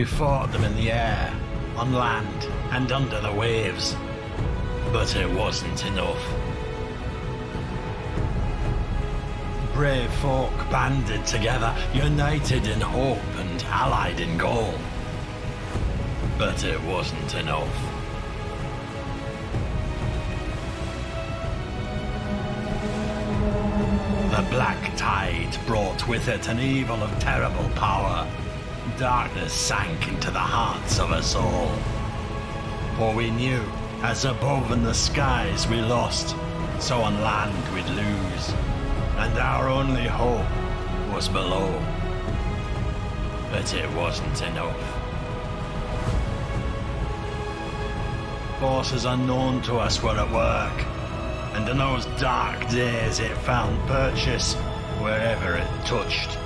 We fought them in the air, on land, and under the waves. But it wasn't enough. Brave folk banded together, united in hope and allied in goal. But it wasn't enough. The black tide brought with it an evil of terrible power. Darkness sank into the hearts of us all. For we knew, as above in the skies we lost, so on land we'd lose. And our only hope was below. But it wasn't enough. Forces unknown to us were at work, and in those dark days it found purchase wherever it touched.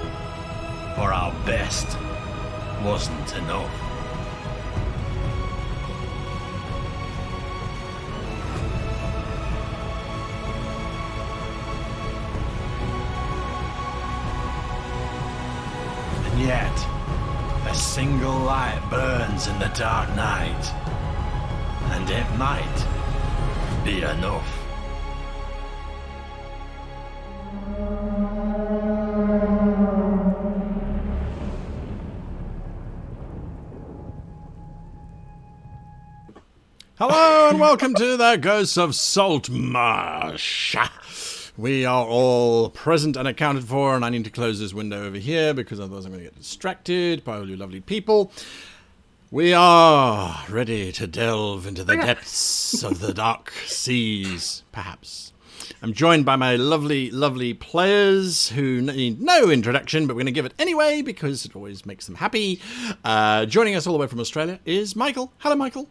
For our best wasn't enough. And yet, a single light burns in the dark night, and it might be enough. Hello and welcome to the Ghosts of Saltmarsh. We are all present and accounted for, and I need to close this window over here because otherwise I'm going to get distracted by all you lovely people. We are ready to delve into the depths of the dark seas, perhaps. I'm joined by my lovely, lovely players who need no introduction, but we're going to give it anyway because it always makes them happy. Joining us all the way from Australia is Michael. Hello, Michael.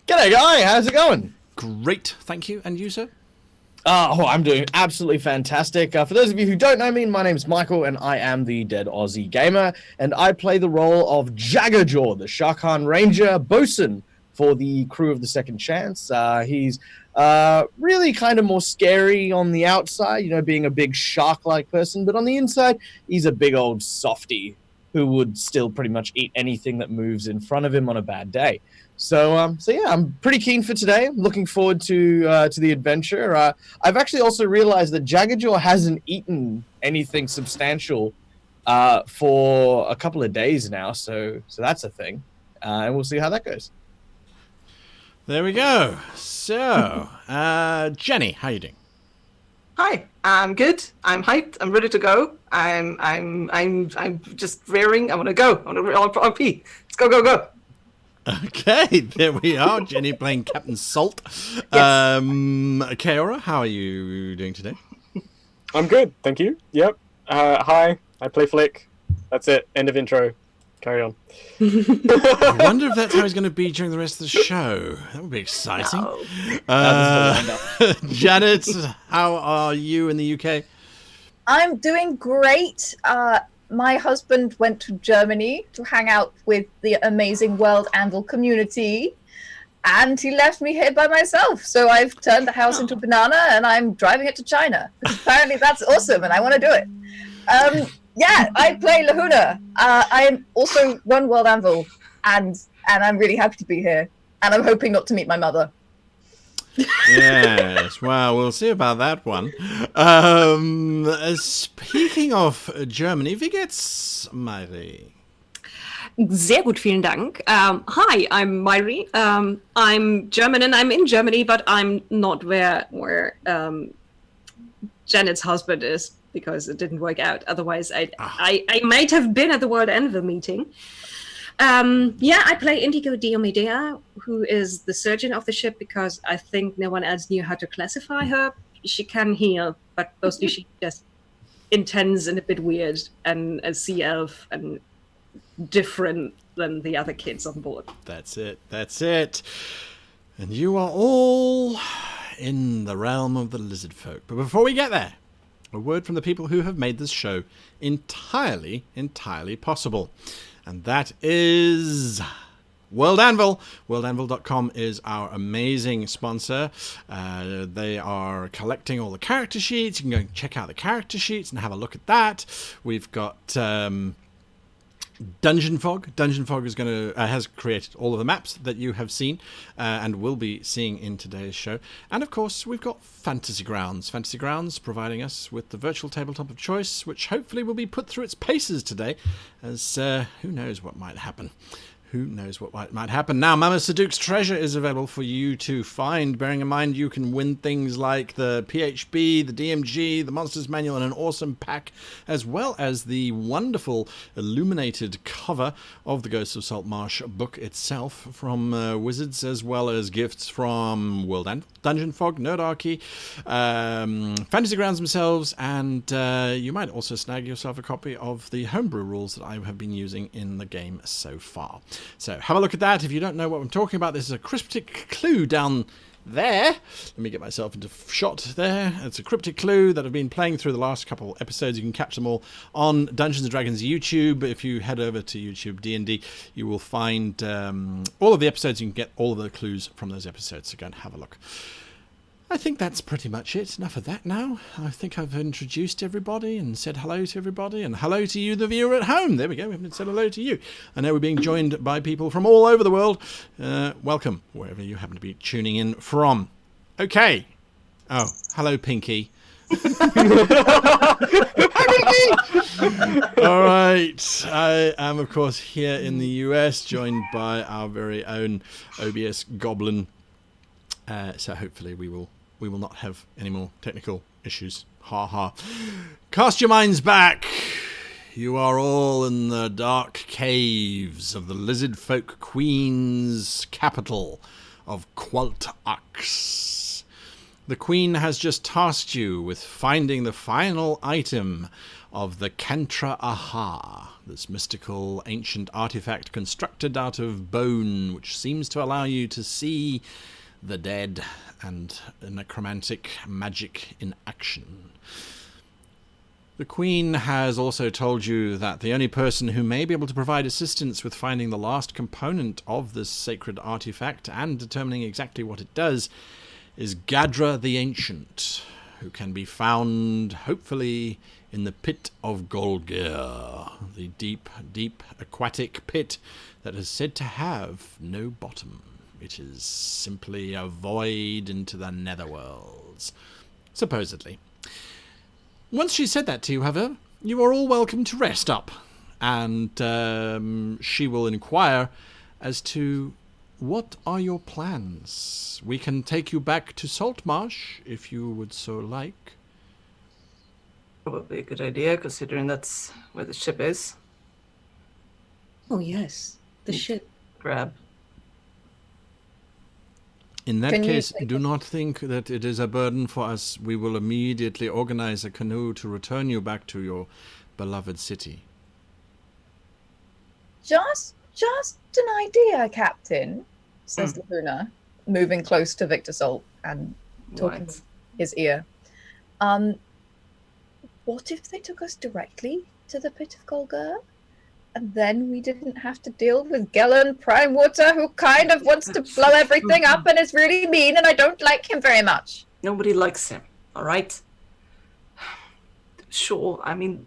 G'day, Guy. How's it going? Great, thank you. And you, sir? I'm doing absolutely fantastic. For those of you who don't know me, my name is Michael, and I am the Dead Aussie Gamer, and I play the role of Jaggajaw, the Sharkan Ranger bosun for the crew of the Second Chance. He's really kind of more scary on the outside, you know, being a big shark-like person, but on the inside, he's a big old softy who would still pretty much eat anything that moves in front of him on a bad day. So yeah, I'm pretty keen for today. I'm looking forward to the adventure. I've actually also realized that Jaggajaw hasn't eaten anything substantial for a couple of days now, so that's a thing, and we'll see how that goes. There we go. So, Jenny, how you doing? Hi, I'm good. I'm hyped. I'm ready to go. I'm just rearing. I want to go. I want to pee. Let's go. Okay, there we are. Jenny playing Captain Salt. Yes. Kaora, how are you doing today? I'm good, thank you. Yep. Hi, I play Flick. That's it. End of intro. Carry on. I wonder if that's how he's going to be during the rest of the show. That would be exciting. No. Janet, how are you in the UK? I'm doing great. My husband went to Germany to hang out with the amazing World Anvil community, and he left me here by myself. So I've turned the house into a banana, and I'm driving it to China. Apparently that's awesome, and I want to do it. Yeah, I play Lahuna. I also run World Anvil, and I'm really happy to be here. And I'm hoping not to meet my mother. Yes, well, we'll see about that one. Speaking of Germany, wie geht's, Mari? Sehr gut, vielen Dank. Hi, I'm Mari. I'm German and I'm in Germany, but I'm not where Janet's husband is because it didn't work out. Otherwise, I might have been at the World Anvil meeting. Yeah, I play Indigo Diomedea, who is the surgeon of the ship because I think no one else knew how to classify her. She can heal, but mostly she's just intense and a bit weird and a sea elf and different than the other kids on board. That's it. And you are all in the realm of the lizard folk. But before we get there, a word from the people who have made this show entirely possible. And that is World Anvil. WorldAnvil.com is our amazing sponsor. They are collecting all the character sheets. You can go and check out the character sheets and have a look at that. We've got Dungeon Fog. Dungeon Fog is has created all of the maps that you have seen and will be seeing in today's show. And of course, we've got Fantasy Grounds. Fantasy Grounds providing us with the virtual tabletop of choice, which hopefully will be put through its paces today, as who knows what might happen. Who knows what might happen. Now, Mama Saduq's treasure is available for you to find, bearing in mind you can win things like the PHB, the DMG, the Monsters Manual, and an awesome pack, as well as the wonderful illuminated cover of the Ghosts of Saltmarsh book itself from Wizards, as well as gifts from World Anvil, Dungeon Fog, Nerdarchy, Fantasy Grounds themselves, and you might also snag yourself a copy of the homebrew rules that I have been using in the game so far. So have a look at that. If you don't know what I'm talking about, this is a cryptic clue down there. Let me get myself into shot there. It's a cryptic clue that I've been playing through the last couple episodes. You can catch them all on Dungeons & Dragons YouTube. If you head over to YouTube D&D, you will find all of the episodes. You can get all of the clues from those episodes, so go and have a look. I think that's pretty much it. Enough of that now. I think I've introduced everybody and said hello to everybody, and hello to you, the viewer at home. There we go. We haven't said hello to you. I know we're being joined by people from all over the world. Welcome, wherever you happen to be tuning in from. Okay. Oh, hello, Pinky. All right. I am, of course, here in the US, joined by our very own OBS Goblin. So hopefully we will not have any more technical issues. Ha ha. Cast your minds back. You are all in the dark caves of the Lizard Folk Queen's capital of Qualtax. The Queen has just tasked you with finding the final item of the Kantra Aha, this mystical ancient artifact constructed out of bone, which seems to allow you to see the dead and necromantic magic in action. The Queen has also told you that the only person who may be able to provide assistance with finding the last component of this sacred artifact and determining exactly what it does is Gadra the Ancient, who can be found, hopefully, in the Pit of Golgir, the deep, deep aquatic pit that is said to have no bottom. It is simply a void into the netherworlds, supposedly. Once she said that to you, however, you are all welcome to rest up, and she will inquire as to what are your plans. We can take you back to Saltmarsh, if you would so like. Probably a good idea, considering that's where the ship is. Oh, yes. The ship. Grab. In that case, do not think that it is a burden for us. We will immediately organize a canoe to return you back to your beloved city. Just an idea, Captain, says Laguna, moving close to Victor Salt and talking in his ear. What if they took us directly to the Pit of Golgir? And then we didn't have to deal with Gellen Primewater, who kind of wants to blow everything up and is really mean, and I don't like him very much. Nobody likes him, all right? Sure, I mean,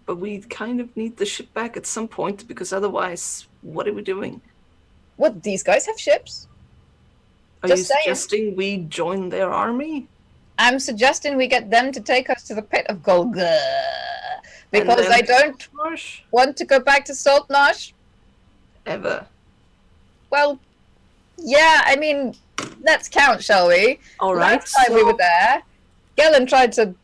but we kind of need the ship back at some point, because otherwise, what are we doing? What, these guys have ships? Are you suggesting we join their army? I'm suggesting we get them to take us to the Pit of Golgir. Because I don't want to go back to Saltmarsh. Ever. Well, yeah, I mean, let's count, shall we? All right. Last time we were there, Gellen tried to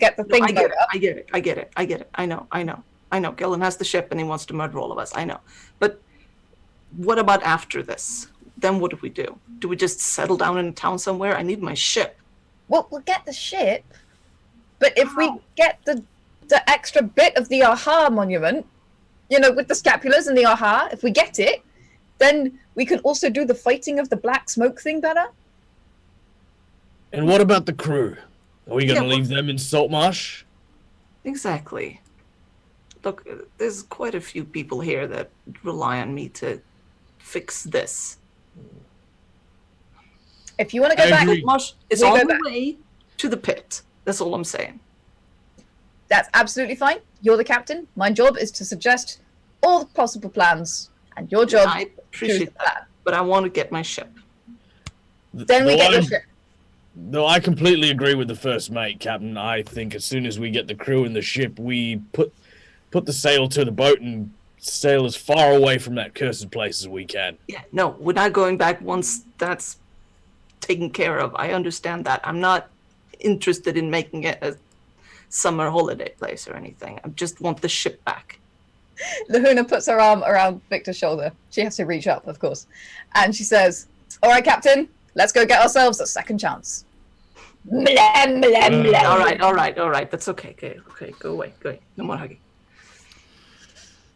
get the thing blown up. I get it. I know. Gellen has the ship and he wants to murder all of us. I know. But what about after this? Then what do we do? Do we just settle down in a town somewhere? I need my ship. Well, we'll get the ship. But if we get the extra bit of the Aha monument, you know, with the scapulars and the Aha, if we get it, then we can also do the fighting of the black smoke thing better. And what about the crew? Are we going to leave them in Saltmarsh? Exactly. Look, there's quite a few people here that rely on me to fix this. If you want to go back, it's on the way to the pit. That's all I'm saying. That's absolutely fine. You're the captain. My job is to suggest all the possible plans, and your job I is to choose the appreciate plan. that, but I want to get my ship. Then we get your ship. Though I completely agree with the first mate, Captain. I think as soon as we get the crew in the ship, we put the sail to the boat and sail as far away from that cursed place as we can. Yeah, no, we're not going back once that's taken care of. I understand that. I'm not interested in making it a summer holiday place or anything. I just want the ship back. Lahuna puts her arm around Victor's shoulder. She has to reach up, of course. And she says, all right, Captain, let's go get ourselves a second chance. Blah, blah, blah. All right. That's okay. Okay, go away. No more hugging.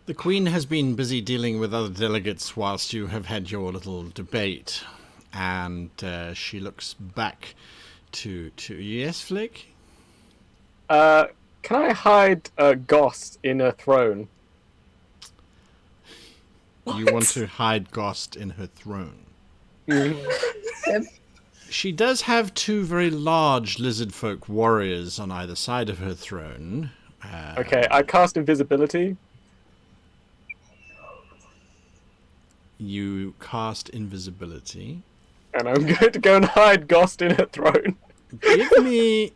The Queen has been busy dealing with other delegates whilst you have had your little debate. And she looks back to yes, Flick? Can I hide Gost in a throne? You want to hide Gost in her throne. She does have two very large lizard folk warriors on either side of her throne. Okay, I cast invisibility. You cast invisibility. And I'm going to go and hide Gost in her throne. Give me...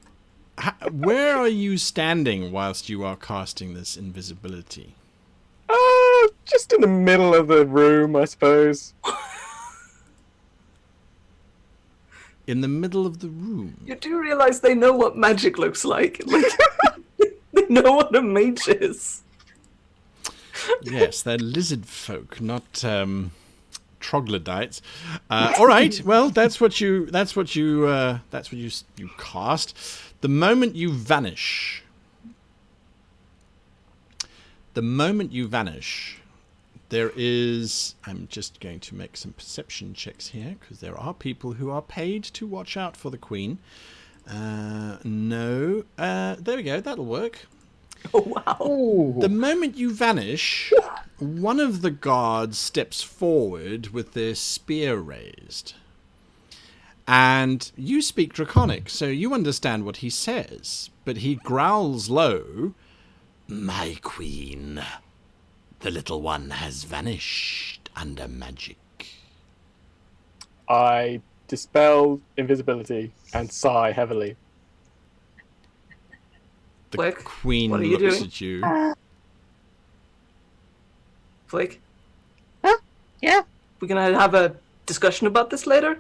Where are you standing whilst you are casting this invisibility? Just in the middle of the room, I suppose. In the middle of the room? You do realize they know what magic looks like. Like they know what a mage is. Yes, they're lizard folk, not troglodytes. All right, well, that's what you cast. The moment you vanish, there is... I'm just going to make some perception checks here, because there are people who are paid to watch out for the Queen. No. There we go, that'll work. Oh, wow. The moment you vanish, one of the guards steps forward with their spear raised. And you speak Draconic, so you understand what he says. But he growls low, "My queen, the little one has vanished under magic." I dispel invisibility and sigh heavily. The Flick, Queen what are you looks doing? at you. Flake, Yeah. we're gonna have a discussion about this later?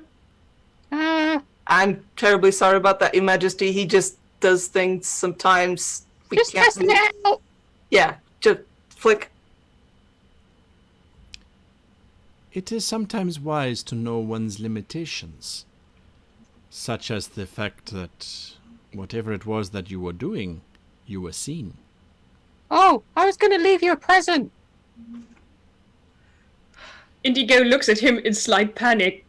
I'm terribly sorry about that, Your Majesty. He just does things sometimes. Just testing it out. Yeah, just Flick. It is sometimes wise to know one's limitations, such as the fact that whatever it was that you were doing, you were seen. Oh, I was going to leave you a present. Indigo looks at him in slight panic.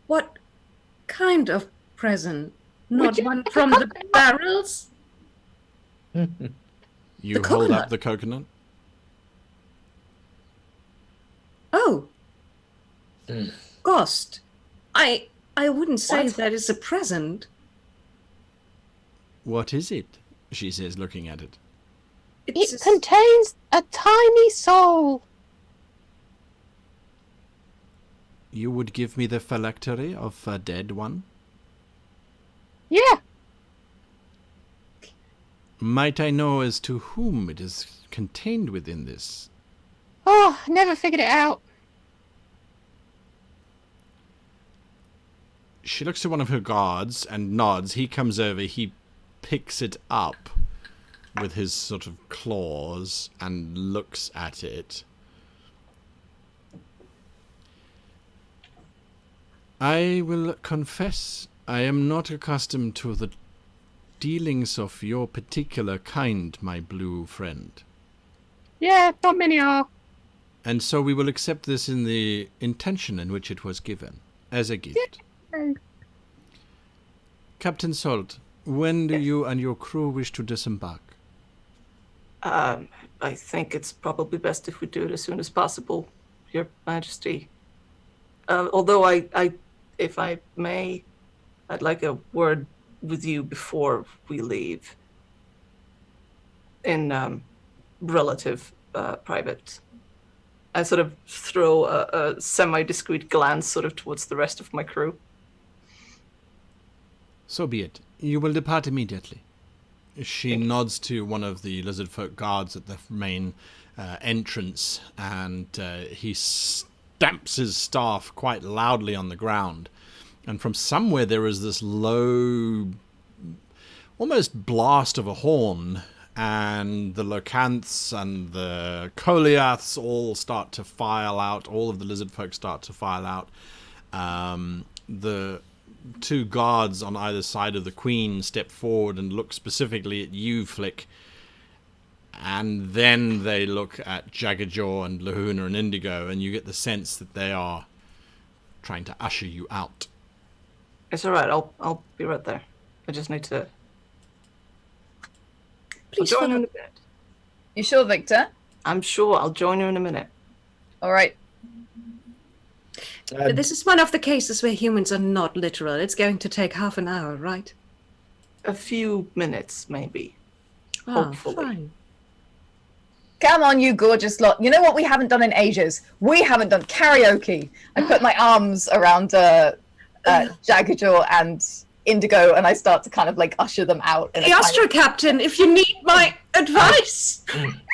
What kind of present? Not one from the barrels? You hold coconut. up the coconut. Oh. Ghost. I wouldn't say What? that is a present. What is it? She says, looking at it. It's It contains a tiny soul. You would give me the phylactery of a dead one? Yeah. Might I know as to whom it is contained within this? Oh, I never figured it out. She looks to one of her guards and nods. He comes over, he picks it up with his sort of claws and looks at it. I will confess, I am not accustomed to the dealings of your particular kind, my blue friend. Yeah, not many are. And so we will accept this in the intention in which it was given, as a gift. Captain Salt, when do you and your crew wish to disembark? I think it's probably best if we do it as soon as possible, Your Majesty. Although if I may, I'd like a word with you before we leave. in relative private. I sort of throw a semi-discreet glance sort of towards the rest of my crew. So be it. You will depart immediately. She Thank you. nods to one of the lizard folk guards at the main entrance, and he stamps his staff quite loudly on the ground. And from somewhere there is this low, almost blast of a horn, and the locanths and the Goliaths all start to file out. All of the lizard folk start to file out. The two guards on either side of the queen step forward and look specifically at you, Flick. And then they look at Jaggajaw and Lahuna and Indigo, and you get the sense that they are trying to usher you out. It's all right. I'll be right there. I just need to. Please I'll join you follow. in a minute. You sure, Victor? I'm sure I'll join you in a minute. All right. This is one of the cases where humans are not literal. It's going to take half an hour, right? A few minutes, maybe. Ah, Hopefully. fine. Come on, you gorgeous lot. You know what we haven't done in ages? We haven't done karaoke. I put my arms around Jaggajaw and Indigo, and I start to kind of like usher them out. In a The kind Astro Captain, if you need my advice.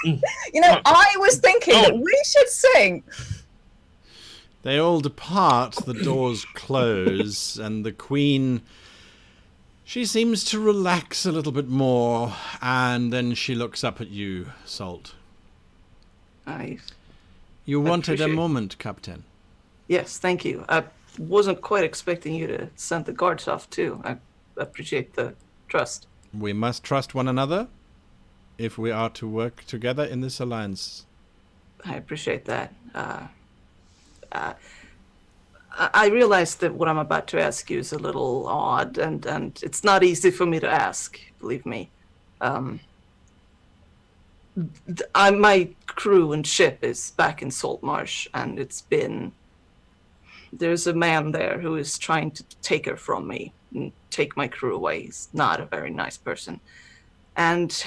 you know, I was thinking that we should sing. They all depart, the doors close, and the queen, she seems to relax a little bit more, and then she looks up at you, Salt. You wanted a appreciate- moment, Captain. Yes, thank you. I wasn't quite expecting you to send the guards off, too. I appreciate the trust. We must trust one another if we are to work together in this alliance. I appreciate that. I realize that what I'm about to ask you is a little odd, and it's not easy for me to ask, believe me. My crew and ship is back in Saltmarsh, and there's a man there who is trying to take her from me and take my crew away. He's not a very nice person. And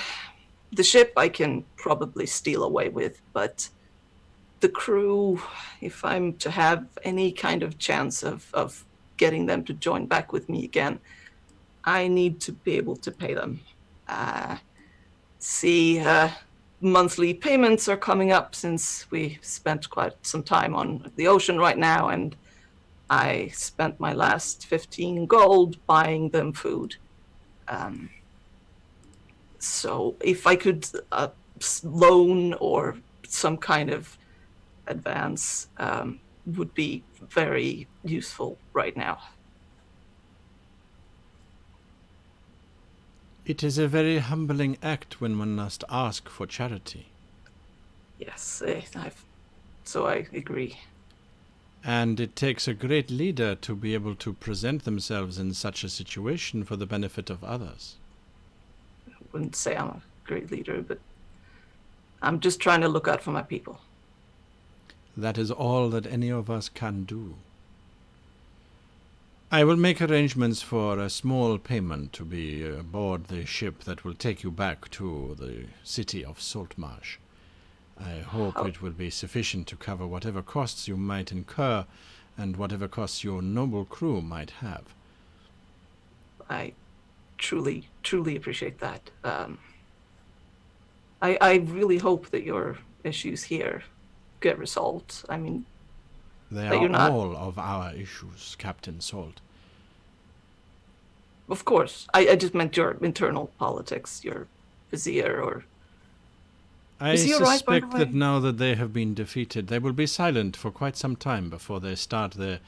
the ship I can probably steal away with, but the crew, if I'm to have any kind of chance of getting them to join back with me again, I need to be able to pay them. Monthly payments are coming up since we spent quite some time on the ocean right now, and I spent my last 15 gold buying them food. So if I could loan or some kind of advance would be very useful right now. It is a very humbling act when one must ask for charity. Yes, I agree. And it takes a great leader to be able to present themselves in such a situation for the benefit of others. I wouldn't say I'm a great leader, but I'm just trying to look out for my people. That is all that any of us can do. I will make arrangements for a small payment to be aboard the ship that will take you back to the city of Saltmarsh. I hope it will be sufficient to cover whatever costs you might incur and whatever costs your noble crew might have. I truly, truly appreciate that. I really hope that your issues here get resolved. I mean, They But are you're not- all of our issues, Captain Salt. of course, I just meant your internal politics, your vizier, or I Is he all right, by the suspect that way? now that they have been defeated, they will be silent for quite some time before they start their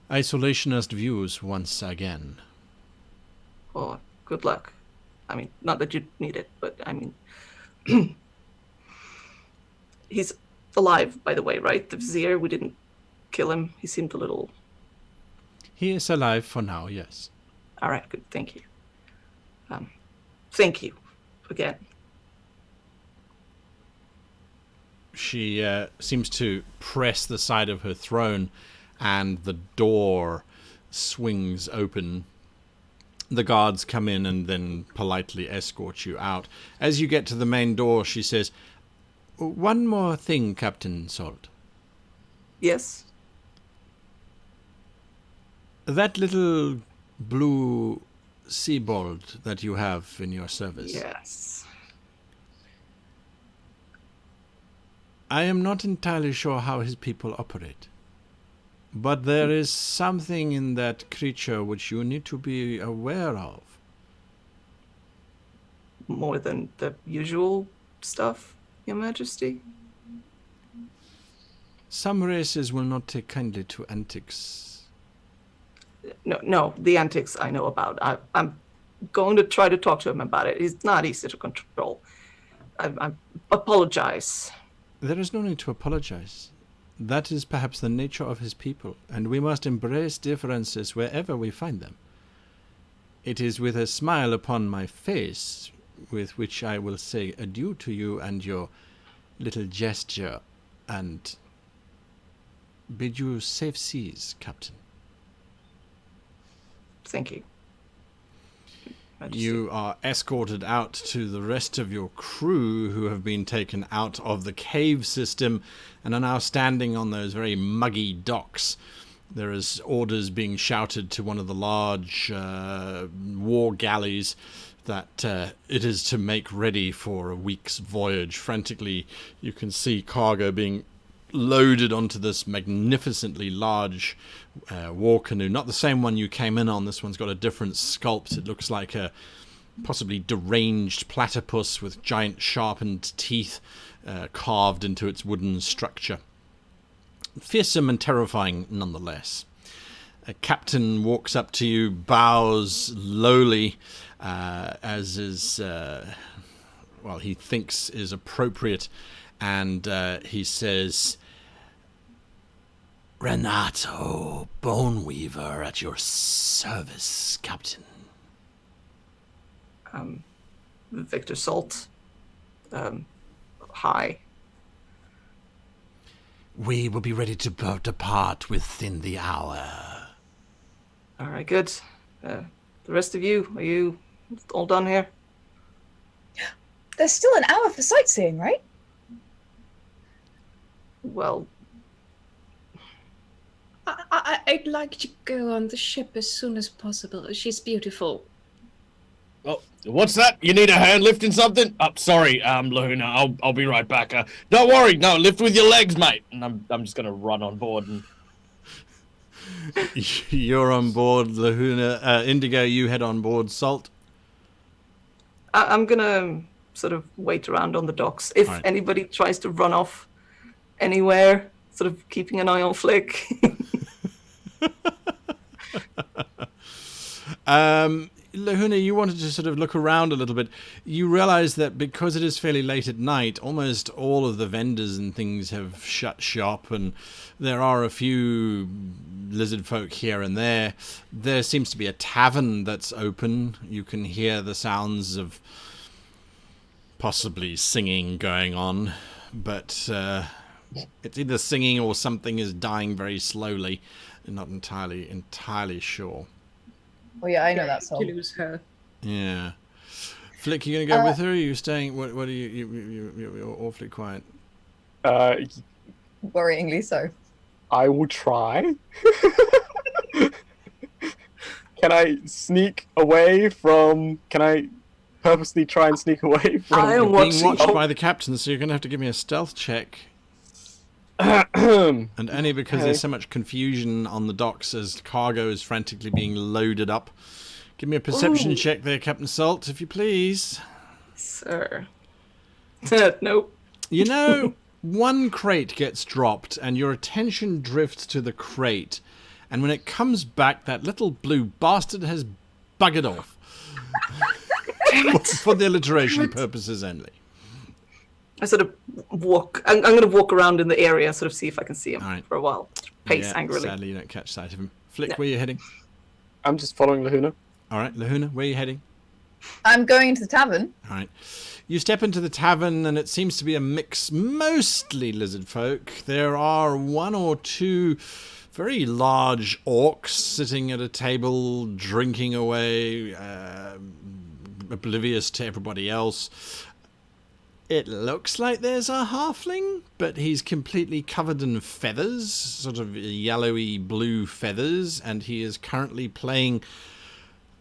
isolationist views once again. oh, good luck. I mean, not that you need it, but I mean, he's alive, by the way, right? The vizier, we didn't kill him. He seemed a little. He is alive for now, yes. All right, good. Thank you. Thank you again. She seems to press the side of her throne, and the door swings open, The guards come in and then politely escort you out. As you get to the main door, she says, "One more thing, Captain Salt. Yes. That little blue seabold that you have in your service. Yes. I am not entirely sure how his people operate. But there is something in that creature which you need to be aware of. More than the usual stuff, Your Majesty? Some races will not take kindly to antics. No, the antics I know about. I'm going to try to talk to him about it. He's not easy to control. I apologize. There is no need to apologize. That is perhaps the nature of his people, and we must embrace differences wherever we find them. It is with a smile upon my face with which I will say adieu to you and your little gesture, and bid you safe seas, Captain. Thank you. Majesty. You are escorted out to the rest of your crew, who have been taken out of the cave system and are now standing on those very muggy docks. There is orders being shouted to one of the large war galleys that it is to make ready for a week's voyage. Frantically, you can see cargo being loaded onto this magnificently large war canoe. Not the same one you came in on. This one's got a different sculpt. It looks like a possibly deranged platypus with giant sharpened teeth carved into its wooden structure. Fearsome and terrifying nonetheless. A captain walks up to you, bows lowly, as is, he thinks is appropriate, and he says, "Renato Boneweaver at your service, Captain." Victor Salt. Hi. We will be ready to depart within the hour. All right, good. The rest of you, are you all done here? There's still an hour for sightseeing, right? Well, I'd like to go on the ship as soon as possible. She's beautiful. Oh, what's that? You need a hand lifting something? Oh, sorry, Lahuna. I'll be right back. Don't worry. No, lift with your legs, mate. And I'm just gonna run on board and. You're on board, Lahuna. Indigo, you head on board. Salt. I'm gonna sort of wait around on the docks. If Right. anybody tries to run off anywhere, sort of keeping an eye on Flick. Lahuna, you wanted to sort of look around a little bit. You realize that because it is fairly late at night, almost all of the vendors and things have shut shop, and there are a few lizard folk here and there. There seems to be a tavern that's open. You can hear the sounds of possibly singing going on, but it's either singing or something is dying very slowly. I'm not entirely sure. Oh yeah, I know that To song. lose her. Yeah. Flick, you gonna go with her? Or are you staying? What are you're awfully quiet. Worryingly so. I will try. Can I sneak away from? Can I purposely try and sneak away from? I am Being watching. watched by the captain, so you're gonna have to give me a stealth check. And only because Okay. there's so much confusion on the docks as cargo is frantically being loaded up. Give me a perception Ooh. check there, Captain Salt, if you please. Sir. Nope. You know, one crate gets dropped and your attention drifts to the crate. And when it comes back, that little blue bastard has buggered off. For the alliteration purposes only. I sort of walk. I'm going to walk around in the area, sort of see if I can see him All right. for a while. Pace Yeah, angrily. Sadly, you don't catch sight of him. Flick, No. where are you heading? I'm just following Lahuna. All right, Lahuna, where are you heading? I'm going into the tavern. All right. You step into the tavern, and it seems to be a mix, mostly lizard folk. There are one or two very large orcs sitting at a table, drinking away, oblivious to everybody else. It looks like there's a halfling, but he's completely covered in feathers, sort of yellowy blue feathers, and he is currently playing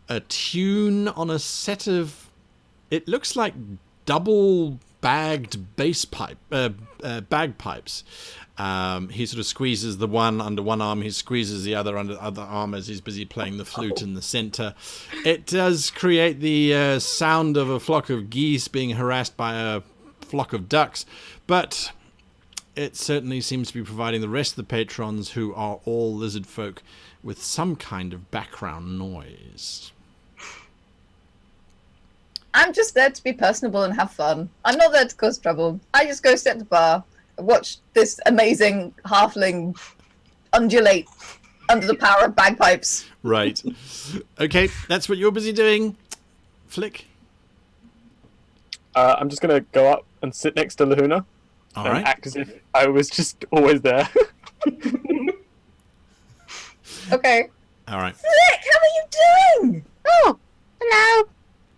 a tune on a set of, it looks like double bagged bagpipes. He sort of squeezes the one under one arm, he squeezes the other under the other arm as he's busy playing the flute in the center. It does create the sound of a flock of geese being harassed by a flock of ducks, but it certainly seems to be providing the rest of the patrons, who are all lizard folk, with some kind of background noise. I'm just there to be personable and have fun. I'm not there to cause trouble. I just go sit at the bar and watch this amazing halfling undulate under the power of bagpipes. Right. Okay, that's what you're busy doing. Flick? I'm just going to go up and sit next to Lahuna. All and right. act as if I was just always there. Okay. All right. Flick, how are you doing? Oh, hello.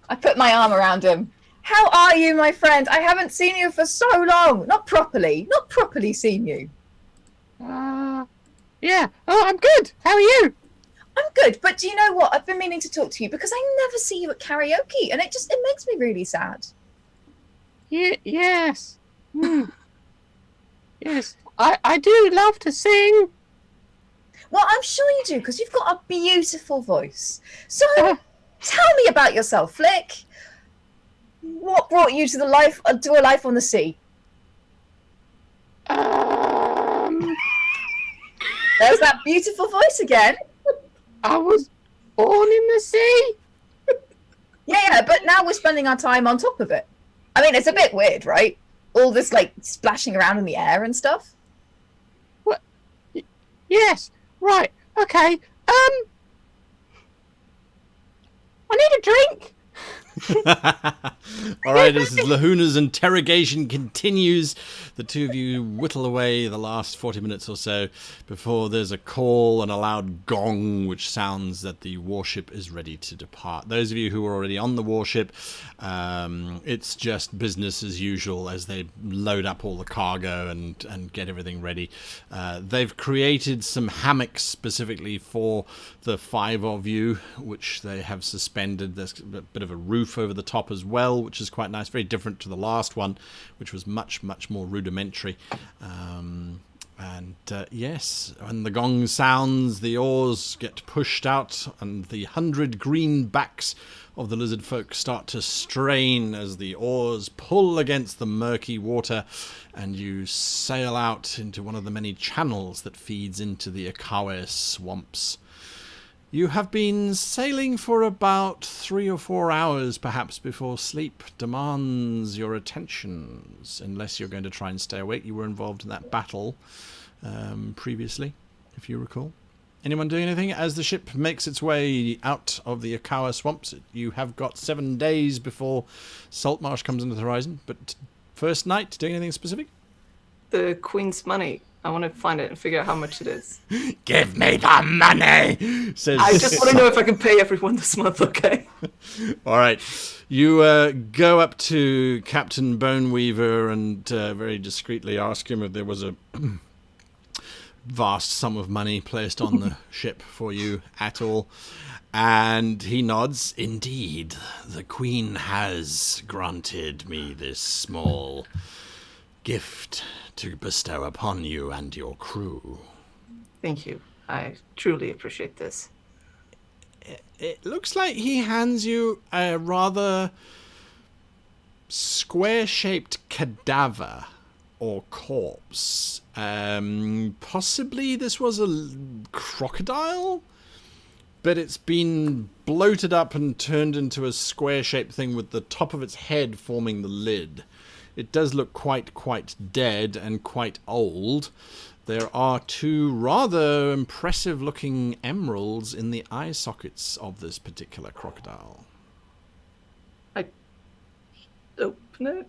I put my arm around him. How are you, my friend? I haven't seen you for so long. Not properly seen you. Yeah. Oh, I'm good. How are you? I'm good, but do you know what? I've been meaning to talk to you because I never see you at karaoke, and it makes me really sad. Yes. Yes. I do love to sing. Well, I'm sure you do, because you've got a beautiful voice. So, tell me about yourself, Flick. What brought you to a life on the sea? There's that beautiful voice again. I was born in the sea. Yeah, but now we're spending our time on top of it. I mean, it's a bit weird, right? All this, like, splashing around in the air and stuff. What? Yes. Right. Okay. I need a drink. All right, as Lahuna's interrogation continues, the two of you whittle away the last 40 minutes or so before there's a call and a loud gong which sounds that the warship is ready to depart. Those of you who are already on the warship, it's just business as usual as they load up all the cargo and get everything ready. They've created some hammocks specifically for the 5 of you, which they have suspended. There's a bit of a roof over the top as well, which is quite nice, very different to the last one, which was much more rudimentary. Yes, when the gong sounds, the oars get pushed out and the 100 green backs of the lizard folk start to strain as the oars pull against the murky water, and you sail out into one of the many channels that feeds into the Akawe swamps. You have been sailing for about 3 or 4 hours, perhaps, before sleep demands your attentions, unless you're going to try and stay awake. You were involved in that battle previously, if you recall. Anyone doing anything as the ship makes its way out of the Akawe swamps? You have got 7 days before Saltmarsh comes into the horizon, but first night, doing anything specific? The Queen's money. I want to find it and figure out how much it is. Give me the money, says... I just want to know if I can pay everyone this month, okay? All right. You go up to Captain Boneweaver and very discreetly ask him if there was a vast sum of money placed on the ship for you at all. And he nods. Indeed, the Queen has granted me this small gift to bestow upon you and your crew. Thank you. I truly appreciate this. It looks like he hands you a rather square-shaped cadaver or corpse. Possibly this was a crocodile, but it's been bloated up and turned into a square-shaped thing with the top of its head forming the lid. It does look quite dead and quite old. There are 2 rather impressive-looking emeralds in the eye sockets of this particular crocodile. I open it.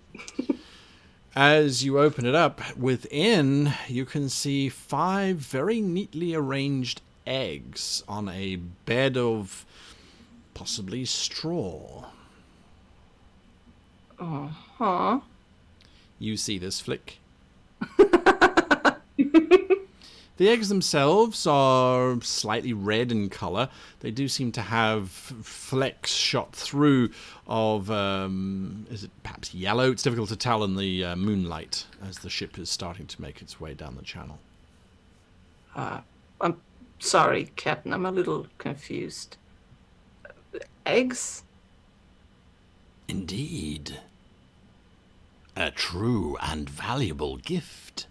As you open it up, within you can see 5 very neatly arranged eggs on a bed of possibly straw. Uh-huh. You see this, Flick? The eggs themselves are slightly red in colour. They do seem to have flecks shot through of, is it perhaps yellow? It's difficult to tell in the moonlight as the ship is starting to make its way down the channel. I'm sorry, Captain. I'm a little confused. Eggs? Indeed. A true and valuable gift.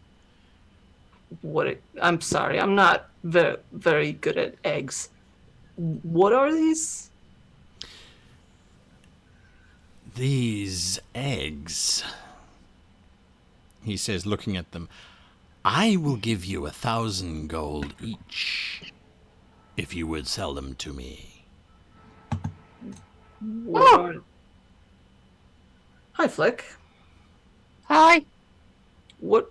I'm sorry. I'm not very good at eggs. What are these? These eggs, he says, looking at them, I will give you 1,000 gold each if you would sell them to me. Hi, Flick. Hi. What?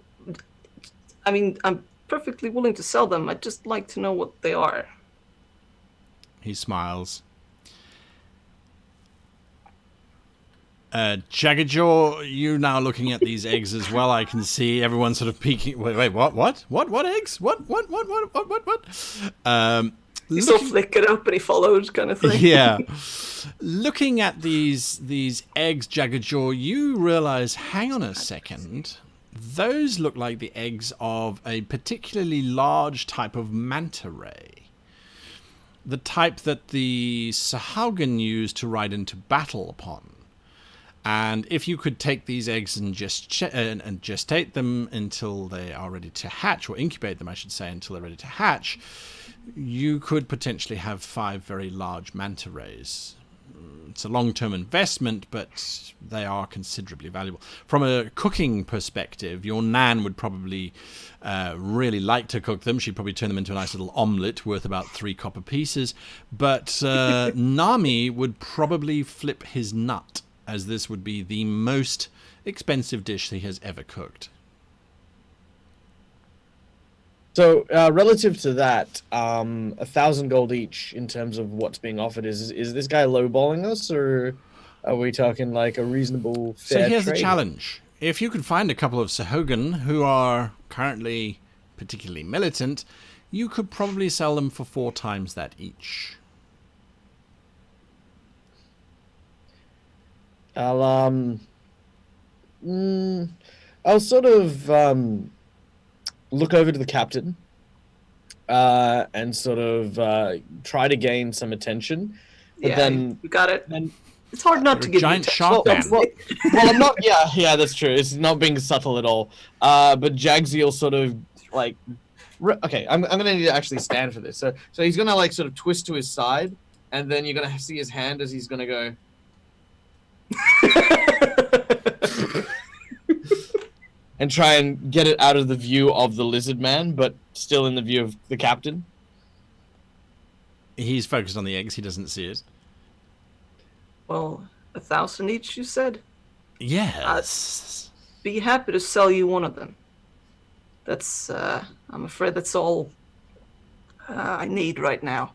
I mean, I'm perfectly willing to sell them. I'd just like to know what they are. He smiles. Jaggajaw, you now looking at these eggs as well. I can see everyone sort of peeking. Wait, what? What eggs? What? He saw Flick it up and he followed, kind of thing. Yeah. Looking at these eggs, Jaggajaw, you realize, hang on a second, those look like the eggs of a particularly large type of manta ray. The type that the Sahaugan used to ride into battle upon. And if you could take these eggs and gestate them until they are ready to hatch, or incubate them, I should say, until they're ready to hatch, you could potentially have 5 very large manta rays. It's a long-term investment, but they are considerably valuable. From a cooking perspective, your Nan would probably really like to cook them. She'd probably turn them into a nice little omelette worth about 3 copper pieces. But Nami would probably flip his nut, as this would be the most expensive dish he has ever cooked. So, relative to that, 1,000 gold each in terms of what's being offered, is this guy lowballing us, or are we talking like a reasonable fair So here's trade? the challenge. If you could find a couple of Sahaugan who are currently particularly militant, you could probably sell them for 4 times that each. I'll sort of look over to the captain and sort of try to gain some attention. But Yeah, then you got it. then It's hard not You're to a give giant you shark man. well, I'm not. Yeah, that's true. It's not being subtle at all. But Jaggsy will sort of like. Okay, I'm gonna need to actually stand for this. So he's gonna like sort of twist to his side, and then you're gonna see his hand as he's gonna go. And try and get it out of the view of the lizard man, but still in the view of the captain. He's focused on the eggs. He doesn't see it. Well, 1,000 each, you said? Yes. Be happy to sell you one of them. That's, I'm afraid that's all I need right now.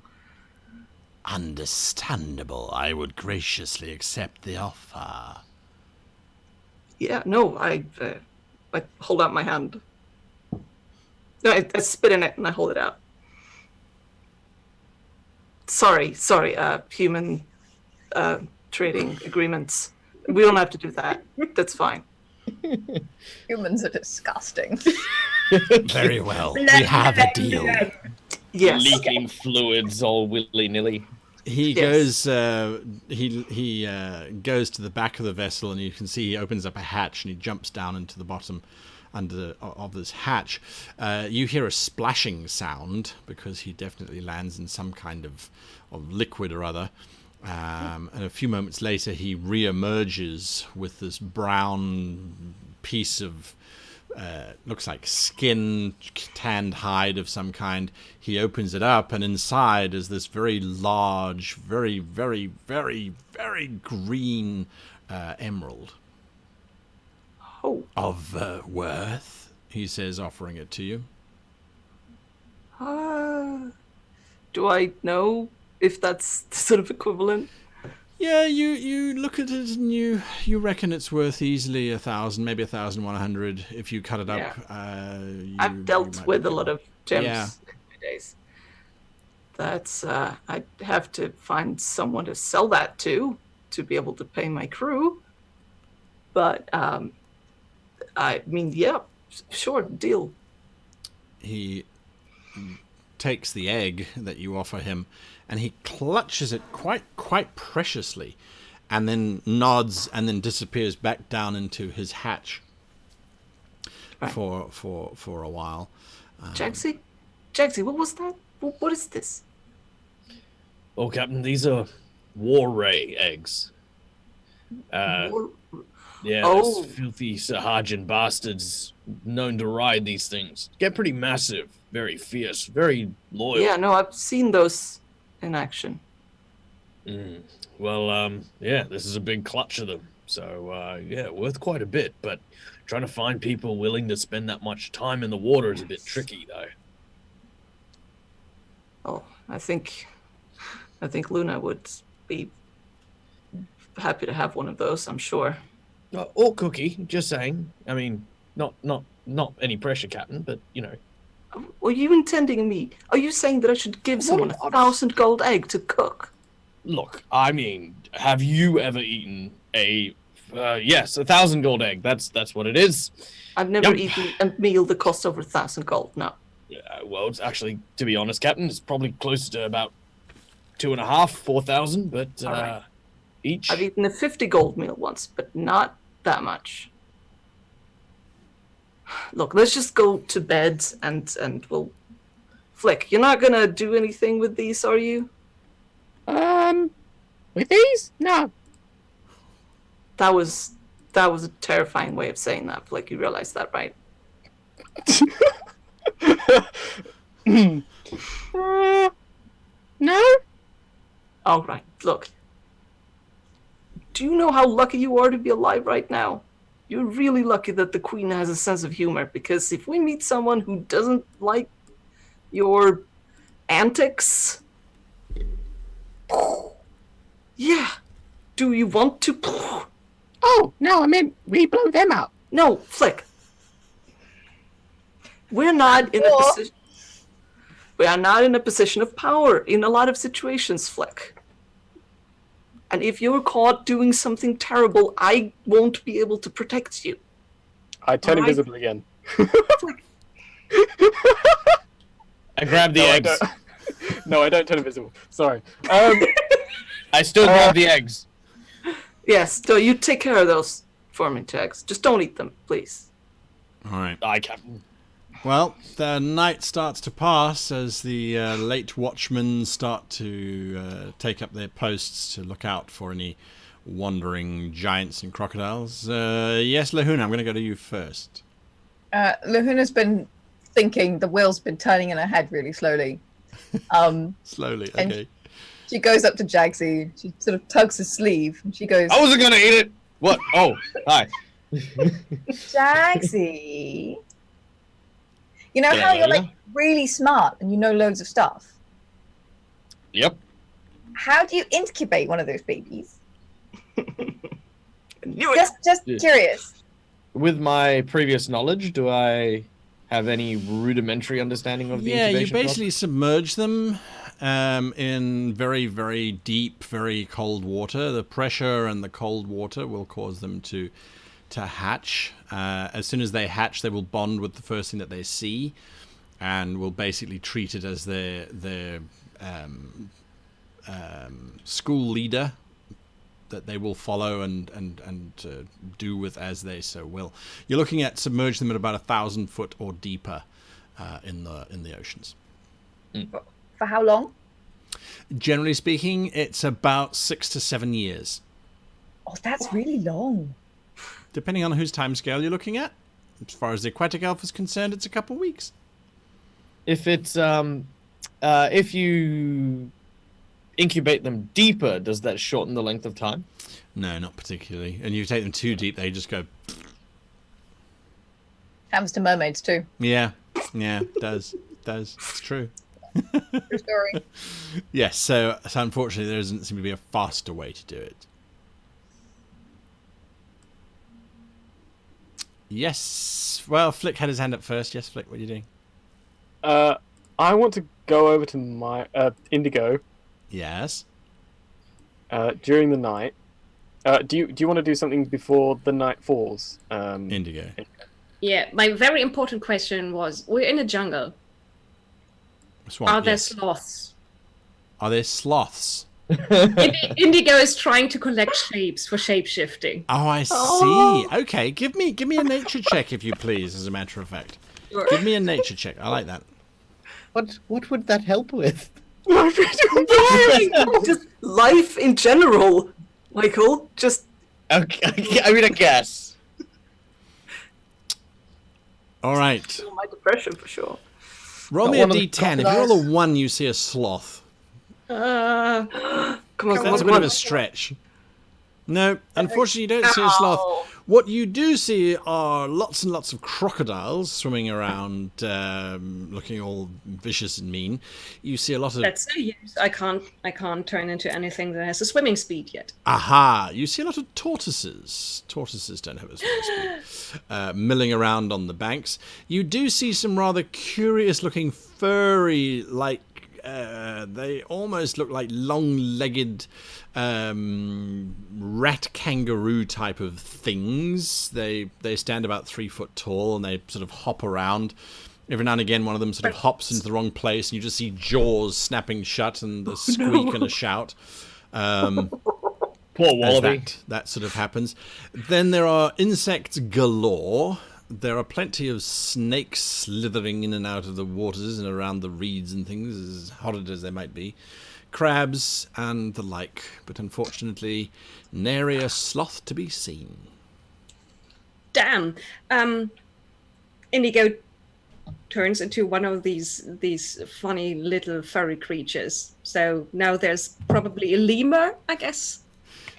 Understandable. I would graciously accept the offer. Yeah, no, I hold out my hand. No, I spit in it and I hold it out. Sorry, human trading agreements. We don't have to do that. That's fine. Humans are disgusting. Very well. We have a deal. Yes. Leaking fluids all willy-nilly. He Yes. goes. He goes to the back of the vessel, and you can see he opens up a hatch, and he jumps down into the bottom of this hatch. You hear a splashing sound because he definitely lands in some kind of liquid or other. And a few moments later, he re-emerges with this brown piece of looks like skin, tanned hide of some kind. He opens it up, and inside is this very large, very, very, very, very green emerald. Oh. of worth, he says, offering it to you. Do I know if that's the sort of equivalent? Yeah, you look at it and you reckon it's worth easily 1,000, maybe 1,100 if you cut it up. I've dealt with a lot of gems Yeah. in my days. That's I'd have to find someone to sell that to be able to pay my crew. But I mean, yeah, sure, deal. He takes the egg that you offer him and he clutches it quite preciously and then nods and then disappears back down into his hatch for a while. Jaggsy, what was that? What is this? Oh, Captain, these are war ray eggs. Yeah, Oh. those filthy Sahajan bastards known to ride these things. Get pretty massive, very fierce, very loyal. Yeah, no, I've seen those in action. Well, yeah, this is a big clutch of them. So, yeah, worth quite a bit. But trying to find people willing to spend that much time in the water is a bit tricky, though. Oh, I think Luna would be happy to have one of those, I'm sure. Or Cookie, just saying. I mean, not any pressure, Captain, but, you know. Are you intending me? Are you saying that I should give someone 1,000 gold egg to cook? Look, I mean, have you ever eaten a... yes, 1,000 gold egg. That's what it is. I've never Yep. eaten a meal that costs over 1,000 gold, no. Well, it's actually, to be honest, Captain, it's probably closer to about 2,500, 4,000, but Alright. each. I've eaten a 50 gold meal once, but not that much. Look, let's just go to bed and we'll... Flick, you're not gonna do anything with these, are you? With these? No. That was a terrifying way of saying that, Flick. You realize that, right? No? All right, look. Do you know how lucky you are to be alive right now? You're really lucky that the Queen has a sense of humor, because if we meet someone who doesn't like your antics... Yeah. Do you want to... Oh, no, I meant we blow them up. No, Flick. We're not in a position... We are not in a position of power in a lot of situations, Flick. And if you're caught doing something terrible, I won't be able to protect you. I turn Alright. invisible again. I grab the No, I eggs. don't. No, I don't turn invisible. Sorry. I still grab the eggs. Yes, so you take care of those for me, Jags. Just don't eat them, please. All right. Aye, Captain. Well, the night starts to pass as the late watchmen start to take up their posts to look out for any wandering giants and crocodiles. Yes, Lahuna, I'm going to go to you first. Lahuna's been thinking, the wheel's been turning in her head really slowly. Slowly, and okay. She goes up to Jaggsy, she sort of tugs his sleeve, and she goes, I wasn't gonna eat it. What? Oh, hi. Jaggsy, you know Yeah, how you're yeah. like really smart and you know loads of stuff? Yep. How do you incubate one of those babies? Knew it. Just Yeah. curious. With my previous knowledge, do I have any rudimentary understanding of the Yeah, you incubation basically submerge them in very, very deep, very cold water. The pressure and the cold water will cause them to hatch. As soon as they hatch, they will bond with the first thing that they see, and will basically treat it as their school leader that they will follow and do with as they so will. You're looking at submerge them at about 1,000 foot or deeper in the oceans. For how long? Generally speaking, it's about 6 to 7 years, Oh, that's really long. depending on whose timescale you're looking at. As far as the aquatic elf is concerned, it's a couple of weeks. If it's if you incubate them deeper, does that shorten the length of time? No, not particularly. And you take them too deep, they just go. Happens to mermaids too. Yeah, does. It's true. True story. Yes, so unfortunately there doesn't seem to be a faster way to do it. Yes, well, Flick had his hand up first. Yes, Flick, what are you doing? I want to go over to my Indigo Yes. during the night. Do you want to do something before the night falls? Indigo. Yeah, my very important question was: we're in a jungle. Swamp, Are there yes. sloths? Are there sloths? Indigo is trying to collect shapes for shape-shifting. Oh, I see. Okay, give me a nature check, if you please, as a matter of fact. Give me a nature check. I like that. What would that help with? Just life in general, Michael. Just Okay, I mean, I guess. All right. my depression for sure. Roll Not me a one of the d10. If you roll a crocodiles? 1, you see a sloth. Come on, That's a bit of a stretch. No, unfortunately, you don't see a sloth. Ow. What you do see are lots and lots of crocodiles swimming around, looking all vicious and mean. You see a lot of... That's no use. I can't turn into anything that has a swimming speed yet. Aha! You see a lot of tortoises. Tortoises don't have a swimming speed. Milling around on the banks. You do see some rather curious-looking furry, like... they almost look like long-legged rat kangaroo type of things. They stand about 3 foot tall and they sort of hop around. Every now and again, one of them sort of hops into the wrong place, and you just see jaws snapping shut and the squeak and a shout. Poor As wallaby. that sort of happens. Then there are insects galore. There are plenty of snakes slithering in and out of the waters and around the reeds and things, as horrid as they might be. Crabs and the like, but unfortunately, nary a sloth to be seen. Damn. Indigo turns into one of these funny little furry creatures. So now there's probably a lemur, I guess.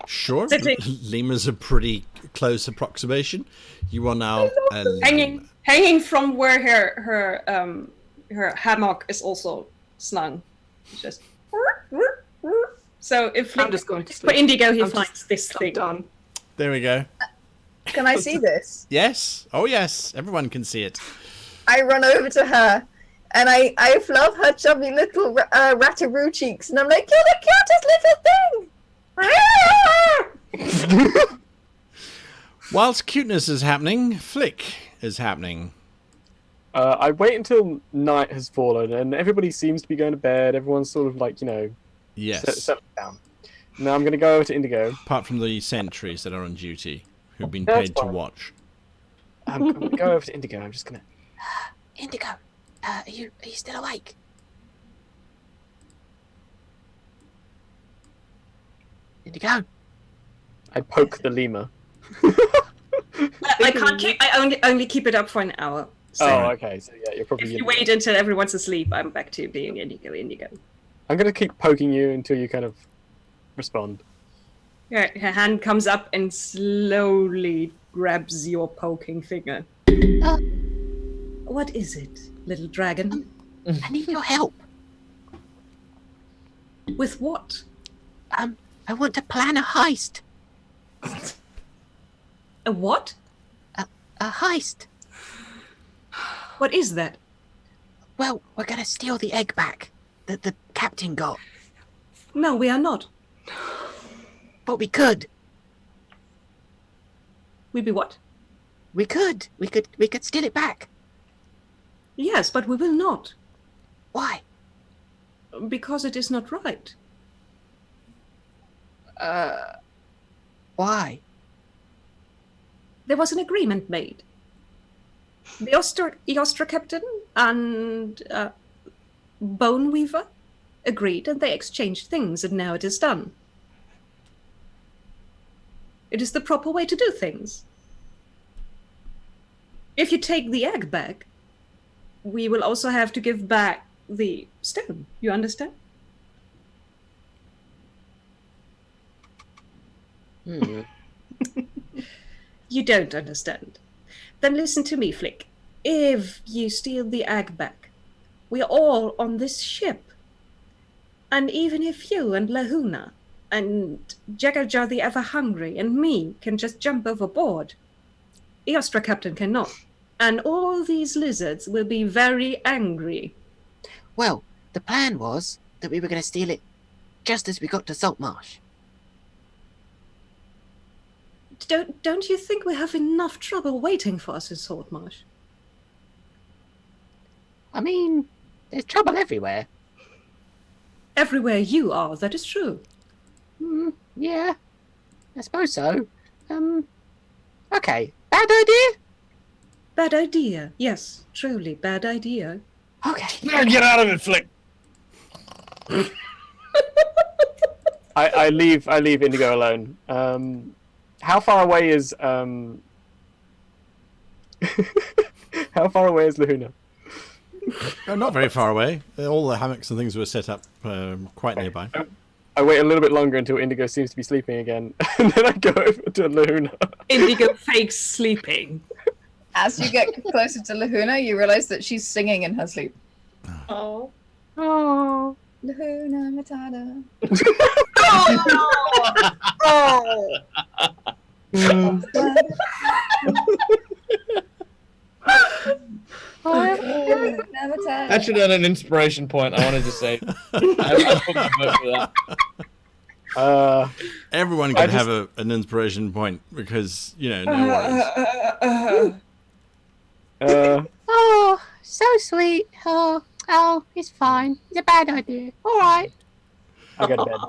Sure, Sitting. lemur's a pretty close approximation. You are now a lemur. Hanging from where her hammock is also slung. Just so if I'm just going to for sleep. Indigo he I'm finds just- this I'm thing. done. There we go. Can I see this? Yes. Oh, yes. Everyone can see it. I run over to her and I fluff her chubby little rataroo cheeks and I'm like, you're the cutest little thing! Whilst cuteness is happening, flick is happening. I wait until night has fallen and everybody seems to be going to bed. Everyone's sort of like, Yes. settled down. Now I'm going to go over to Indigo. Apart from the sentries that are on duty, who've been That's paid to fine. watch. I'm going to go over to Indigo. I'm just going to... Indigo, are you still awake? Indigo. I poke the lemur. I can't keep. I only keep it up for an hour. So Oh, okay. So yeah, you're probably... if you wait until everyone's asleep, I'm back to being Indigo. I'm going to keep poking you until you kind of respond. Her hand comes up and slowly grabs your poking finger. Uh. What is it, little dragon? I need your help. With what? I want to plan a heist. A what? A heist. What is that? Well, we're going to steal the egg back that the captain got. No, we are not. But we could. We be what? We could steal it back. Yes, but we will not. Why? Because it is not right. Why? There was an agreement made. The Eostra captain and Bone Weaver agreed and they exchanged things, and now it is done. It is the proper way to do things. If you take the egg back, we will also have to give back the stone. You understand? You don't understand. Then listen to me, Flick. if you steal the egg back, we're all on this ship. And even if you and Lahuna and Jagger the Ever Hungry and me can just jump overboard, Eostra Captain cannot. And all these lizards will be very angry. Well, the plan was that we were going to steal it just as we got to Saltmarsh. Don't you think we have enough trouble waiting for us in Saltmarsh? I mean, there's trouble everywhere. Everywhere you are, that is true. Yeah, I suppose so. Okay, bad idea? Bad idea. Yes, truly bad idea. Okay. Now get out of it, Flick. I leave Indigo alone. How far away is how far away is Lahuna? Not very far away. All the hammocks and things were set up quite nearby. I wait a little bit longer until Indigo seems to be sleeping again, and then I go over to Lahuna. Indigo fakes sleeping. As you get closer to Lahuna, you realize that she's singing in her sleep. Oh. Oh. Lahuna Matata. That should have an inspiration point. I wanted to say. I put my vote for that. Everyone can have an inspiration point because, no worries. Oh, so sweet. Oh, it's fine. It's a bad idea. All right. I go to bed.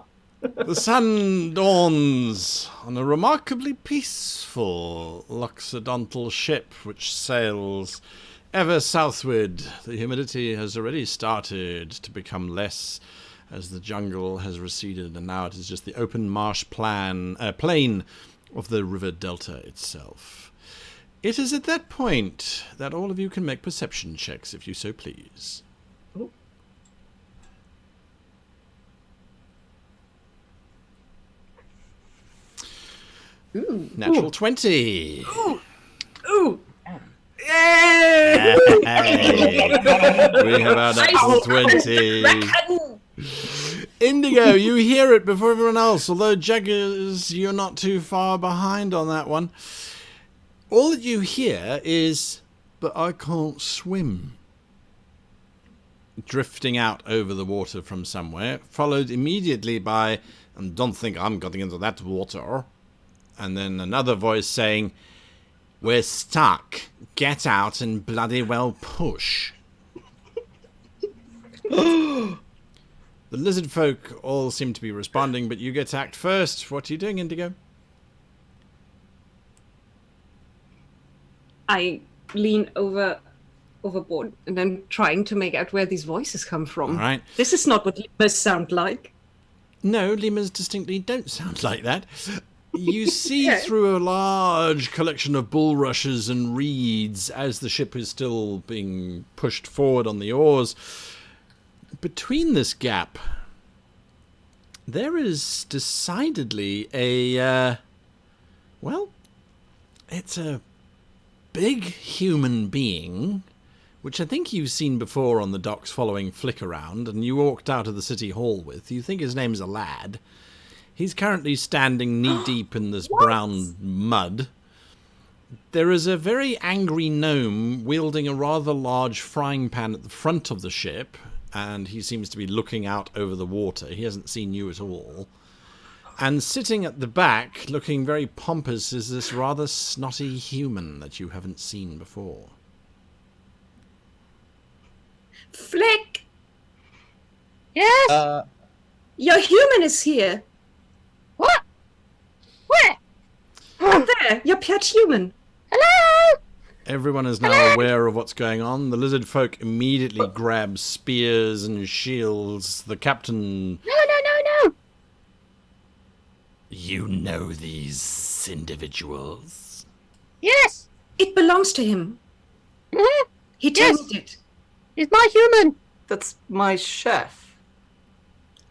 The sun dawns on a remarkably peaceful Loxodontal ship which sails ever southward. The humidity has already started to become less as the jungle has receded, and now it is just the open marsh plain of the river delta itself. It is at that point that all of you can make perception checks, if you so please. Ooh. Natural 20. Ooh. Hey. We have our natural 20. Indigo, you hear it before everyone else, although Jaggers, you're not too far behind on that one. All that you hear is, "But I can't swim," drifting out over the water from somewhere, followed immediately by, "And don't think I'm getting into that water." And then another voice saying, "We're stuck. Get out and bloody well push." The lizard folk all seem to be responding, but you get to act first. What are you doing, Indigo? I lean overboard and I'm trying to make out where these voices come from. All right. This is not what lemurs sound like. No, lemurs distinctly don't sound like that. You see through a large collection of bulrushes and reeds as the ship is still being pushed forward on the oars. Between this gap, there is decidedly it's a big human being, which I think you've seen before on the docks following Flick around, and you walked out of the city hall with. You think his name's a lad. He's currently standing knee-deep in this brown mud. There is a very angry gnome wielding a rather large frying pan at the front of the ship, and he seems to be looking out over the water. He hasn't seen you at all. And sitting at the back, looking very pompous, is this rather snotty human that you haven't seen before. Flick! Yes? Your human is here! What? Where? Up there! Your pet human! Hello? Everyone is now aware of what's going on. The lizard folk immediately grab spears and shields. The captain... No. You know these individuals? Yes. It belongs to him. Mm-hmm. He tamed it. He's my human. That's my chef.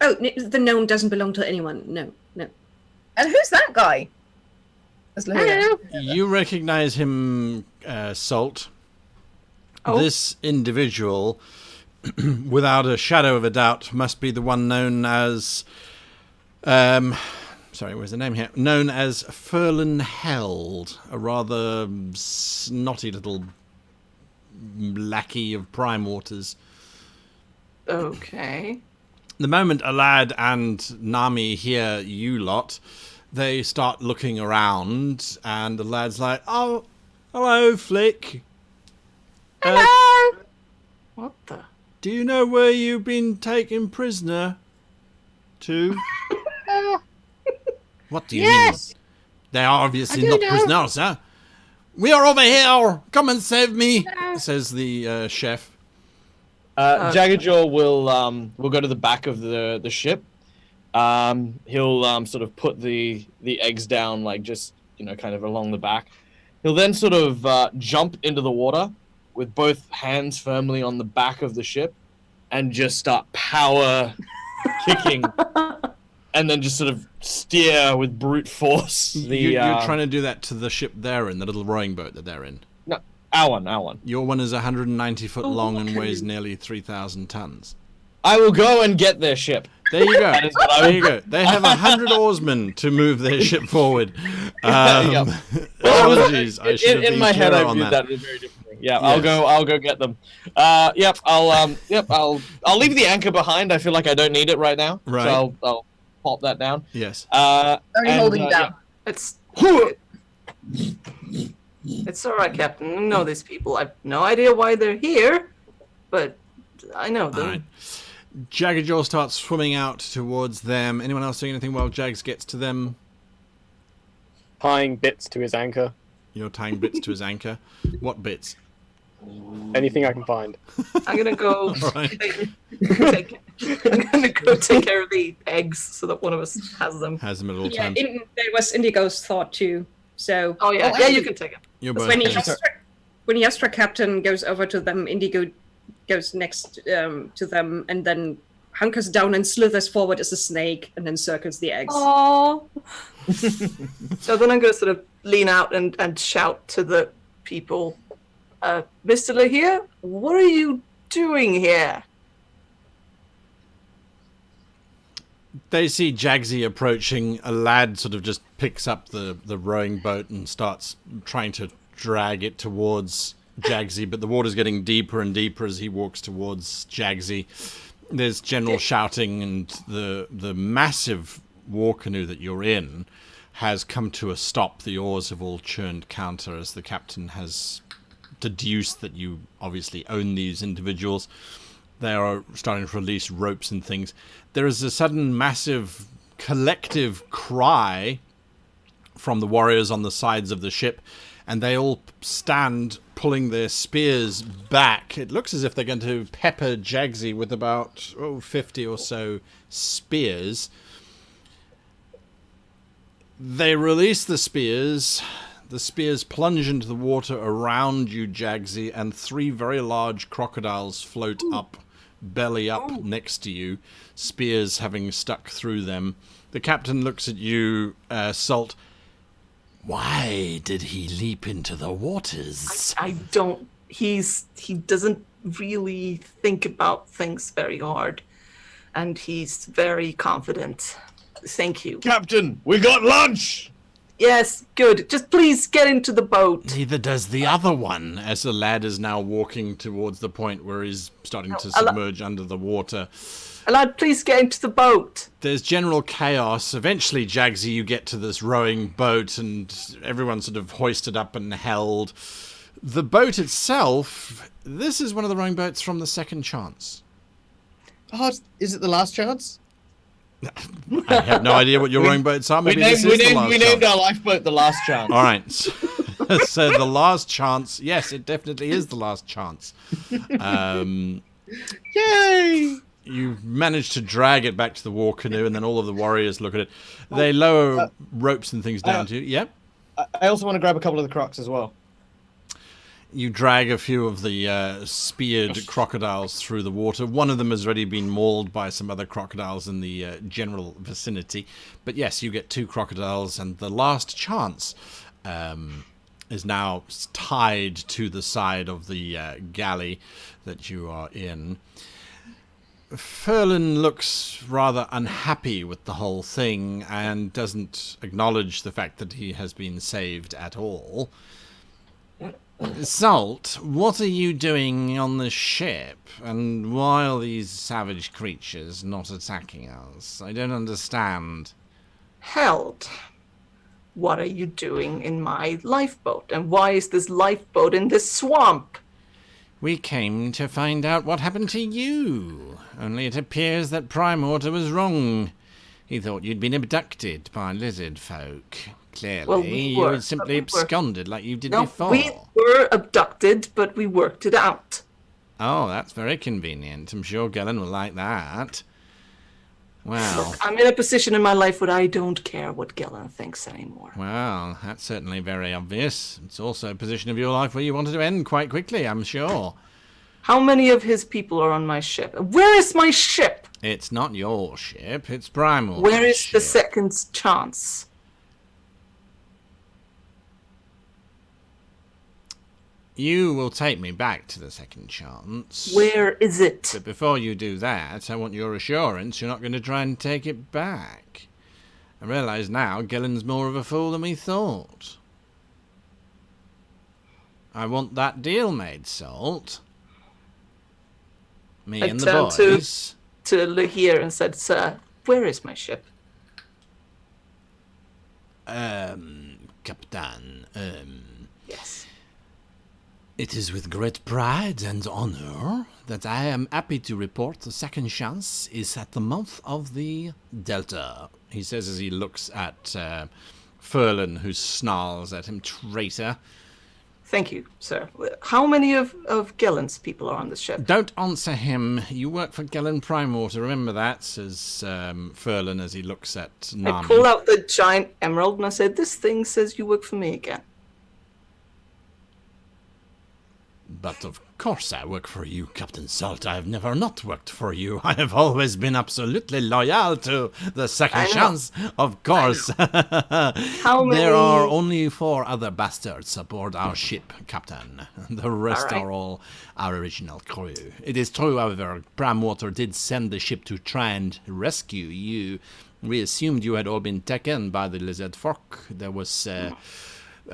Oh, the gnome doesn't belong to anyone. No. And who's that guy? That's I don't know. You recognize him, Salt. This individual, without a shadow of a doubt, must be the one known as... sorry, where's the name here? Known as Furlan Held, a rather snotty little lackey of Primewaters. Okay. The moment Alad and Nami hear you lot, they start looking around, and the lad's like, "Oh, hello, Flick. Hello. What the? Do you know where you've been taken prisoner to?" What do you mean? They are obviously not prisoners, huh? "We are over here. Come and save me," says the chef. Jaggerjaw will go to the back of the ship. He'll sort of put the eggs down, like just kind of along the back. He'll then sort of jump into the water with both hands firmly on the back of the ship, and just start power kicking, and then just sort of steer with brute force. You're trying to do that to the ship they're in, the little rowing boat that they're in. No, our one. Your one is 190 foot long and weighs nearly 3,000 tons. I will go and get their ship. There you go. That is what I There you go. They have 100 oarsmen to move their ship forward. Apologies, I should have been in my head, clearer I on viewed that. that very differently. Yeah, Yes. I'll go get them. I'll leave the anchor behind. I feel like I don't need it right now. Right. So I'll pop that down. Yes. Only holding you down. It's it's all right, Captain. I know these people. I've no idea why they're here, but I know them. All right. Jaggerjaw starts swimming out towards them. Anyone else doing anything while Jags gets to them? Tying bits to his anchor. You're tying bits to his anchor. What bits? Anything I can find. I'm gonna go. Right. I'm gonna go take care of the eggs so that one of us has them. Has them at all Yeah, times. that was Indigo's thought too. So Oh yeah, yeah, you can take it. You're both when the finished. Astra captain goes over to them, Indigo goes next to them, and then hunkers down and slithers forward as a snake, and then circles the eggs. Aww. So then I'm gonna sort of lean out and shout to the people, Mr. Lahir, what are you doing here? They see Jaggsy approaching. A lad sort of just picks up the rowing boat and starts trying to drag it towards Jaggsy, but the water's getting deeper and deeper as he walks towards Jaggsy. There's general shouting, and the massive war canoe that you're in has come to a stop. The oars have all churned counter as the captain has deduced that you obviously own these individuals. They are starting to release ropes and things. There is a sudden massive collective cry from the warriors on the sides of the ship, and they all stand pulling their spears back. It looks as if they're going to pepper Jaggsy with about 50 or so spears. They release the spears. The spears plunge into the water around you, Jaggsy, and 3 very large crocodiles float up, belly up next to you, spears having stuck through them. The captain looks at you, Salt. Why did he leap into the waters? I don't. He doesn't really think about things very hard, and he's very confident. Thank you. Captain, we got lunch. Yes, good. Just please get into the boat. Neither does the other one, as the lad is now walking towards the point where he's starting to submerge under the water. Lad, please get into the boat. There's general chaos. Eventually, Jaggsy, you get to this rowing boat, and everyone's sort of hoisted up and held. The boat itself, this is one of the rowing boats from the Second Chance. Oh, is it the last chance? I have no idea what your rowing boats are. Maybe this is the last we chance. named our lifeboat the last chance. All right. So the last chance, yes, it definitely is the last chance. Yay! You manage to drag it back to the war canoe, and then all of the warriors look at it. They lower ropes and things down to you. Yep. I also want to grab a couple of the crocs as well. You drag a few of the speared crocodiles through the water. One of them has already been mauled by some other crocodiles in the general vicinity. But yes, you get 2 crocodiles, and the last chance is now tied to the side of the galley that you are in. Ferlin looks rather unhappy with the whole thing and doesn't acknowledge the fact that he has been saved at all. Salt, what are you doing on the ship? And why are these savage creatures not attacking us? I don't understand. Held. What are you doing in my lifeboat? And why is this lifeboat in this swamp? We came to find out what happened to you. Only it appears that Primewater was wrong. He thought you'd been abducted by lizard folk. Clearly, Well, you had simply absconded like you did before. We were abducted, but we worked it out. Oh, that's very convenient. I'm sure Gellen will like that. Well, I'm in a position in my life where I don't care what Gellen thinks anymore. well, that's certainly very obvious. It's also a position of your life where you wanted to end quite quickly, I'm sure. How many of his people are on my ship? Where is my ship? It's not your ship, it's Primewater's Where is the ship. second chance? You will take me back to the second chance. Where is it? But before you do that, I want your assurance you're not going to try and take it back. I realise now Gellen's more of a fool than we thought. I want that deal made, Salt. Me and the turned boys. to Lahir and said, "Sir, where is my ship?" Captain, Yes. it is with great pride and honor that I am happy to report the second chance is at the mouth of the Delta, he says as he looks at Ferlin, who snarls at him, traitor. Thank you, sir. How many of Gellen's people are on this ship? Don't answer him. You work for Gellen Primewater, remember that, says Ferlin as he looks at I Nami. pulled out the giant emerald and I said, "This thing says you work for me again." But of course I work for you, Captain Salt. I have never not worked for you. I have always been absolutely loyal to the second chance, of course. How many? There are only 4 other bastards aboard our ship, Captain. The rest All right. are all our original crew. It is true, however, Primewater did send the ship to try and rescue you. We assumed you had all been taken by the lizard folk. There was a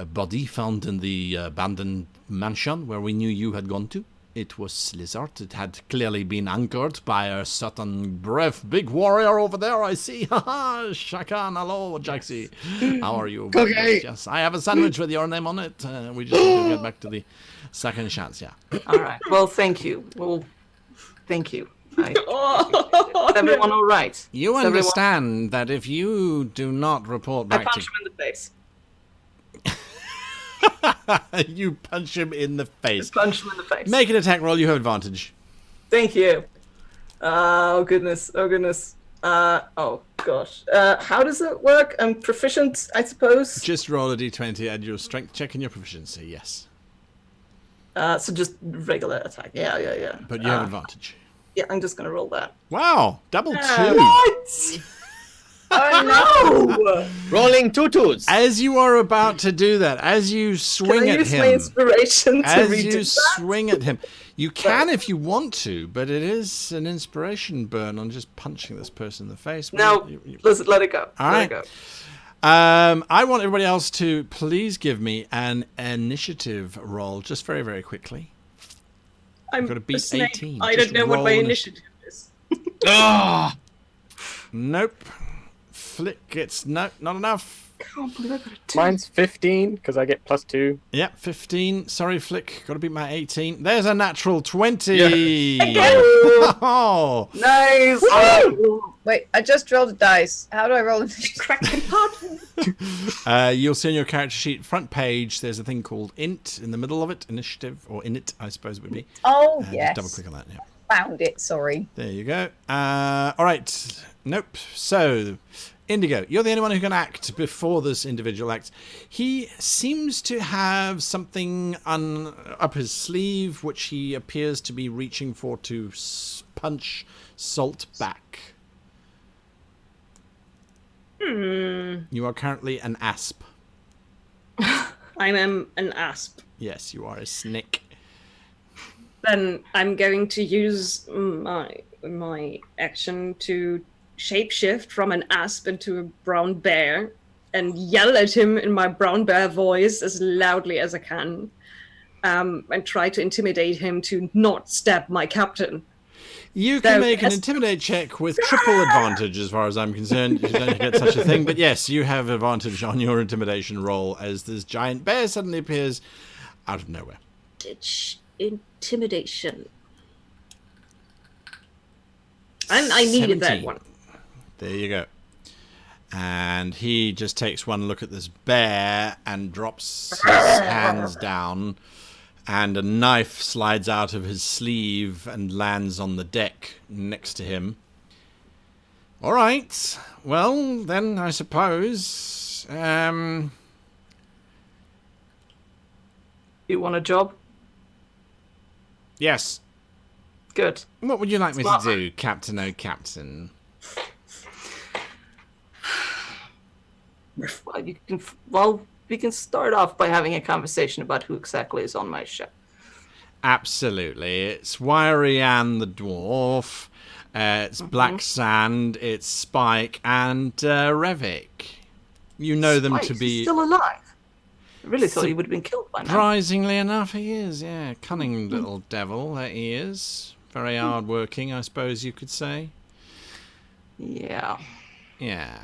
body found in the abandoned mansion where we knew you had gone to. It was lizard. It had clearly been anchored by a certain brave big warrior over there, I see. Haha, Shakan, hello, Jaggsy. How are you? Okay. Yes, I have a sandwich with your name on it. We just need to get back to the second chance, yeah. All right. Well, thank you. Well, thank you. Is everyone all right? You Is everyone- understand that if you do not report I back punch him in the face. you punch him in the face. Punch him in the face. Make an attack roll, you have advantage. Thank you. Oh goodness. Oh goodness. Oh gosh. How does it work? I'm proficient, I suppose. Just roll a d20, add your strength check and your proficiency, yes. So just regular attack. Yeah. But you have advantage. Yeah, I'm just gonna roll that. Wow, double 2. What? Oh no! Rolling tutus. As you are about to do that, as you swing Can I at use him, my inspiration to as redo you that? swing at him, you can if you want to, but it is an inspiration burn on just punching this person in the face. No, listen, let it go. All let right. it go. I want everybody else to please give me an initiative roll, just very, very quickly. I'm Gotta beat a snake. 18. I Just don't know what roll my an- initiative is. Ah, Nope. Flick, it's not enough. I can't believe I got a 2. Mine's 15 because I get +2. Yep, 15. Sorry, Flick. Got to beat my 18. There's a natural 20. Oh, Nice! Wait, I just rolled a dice. How do I roll this? Crack compartment. you'll see on your character sheet, front page, there's a thing called int in the middle of it. Initiative, or init, I suppose it would be. Oh, Just yes. double click on that, yeah. Found it, sorry. There you go. All right. Nope. So, Indigo, you're the only one who can act before this individual acts. He seems to have something up his sleeve, which he appears to be reaching for to punch Salt back. You are currently an asp. I am an asp. Yes, you are a snake. Then I'm going to use my action to shapeshift from an asp into a brown bear and yell at him in my brown bear voice as loudly as I can, and try to intimidate him to not stab my captain. You can So, make an yes. intimidate check with triple advantage, as far as I'm concerned. You don't get such a thing, but yes, you have advantage on your intimidation roll as this giant bear suddenly appears out of nowhere. Intimidation. And I needed that 17. one. There you go. And he just takes one look at this bear and drops his hands down, and a knife slides out of his sleeve and lands on the deck next to him. All right. Well, then I suppose. You want a job? Yes. Good. What would you like me to Smart. do, Captain O'Captain? Well, we can start off by having a conversation about who exactly is on my ship. Absolutely. It's Wiry Ann the dwarf. It's Black Sand. It's Spike and Revik. You know them to Spike's be. still alive. I really thought he would have been killed by now. Surprisingly enough, he is. Yeah, cunning little devil that he is. Very hard-working, I suppose you could say. Yeah. Yeah.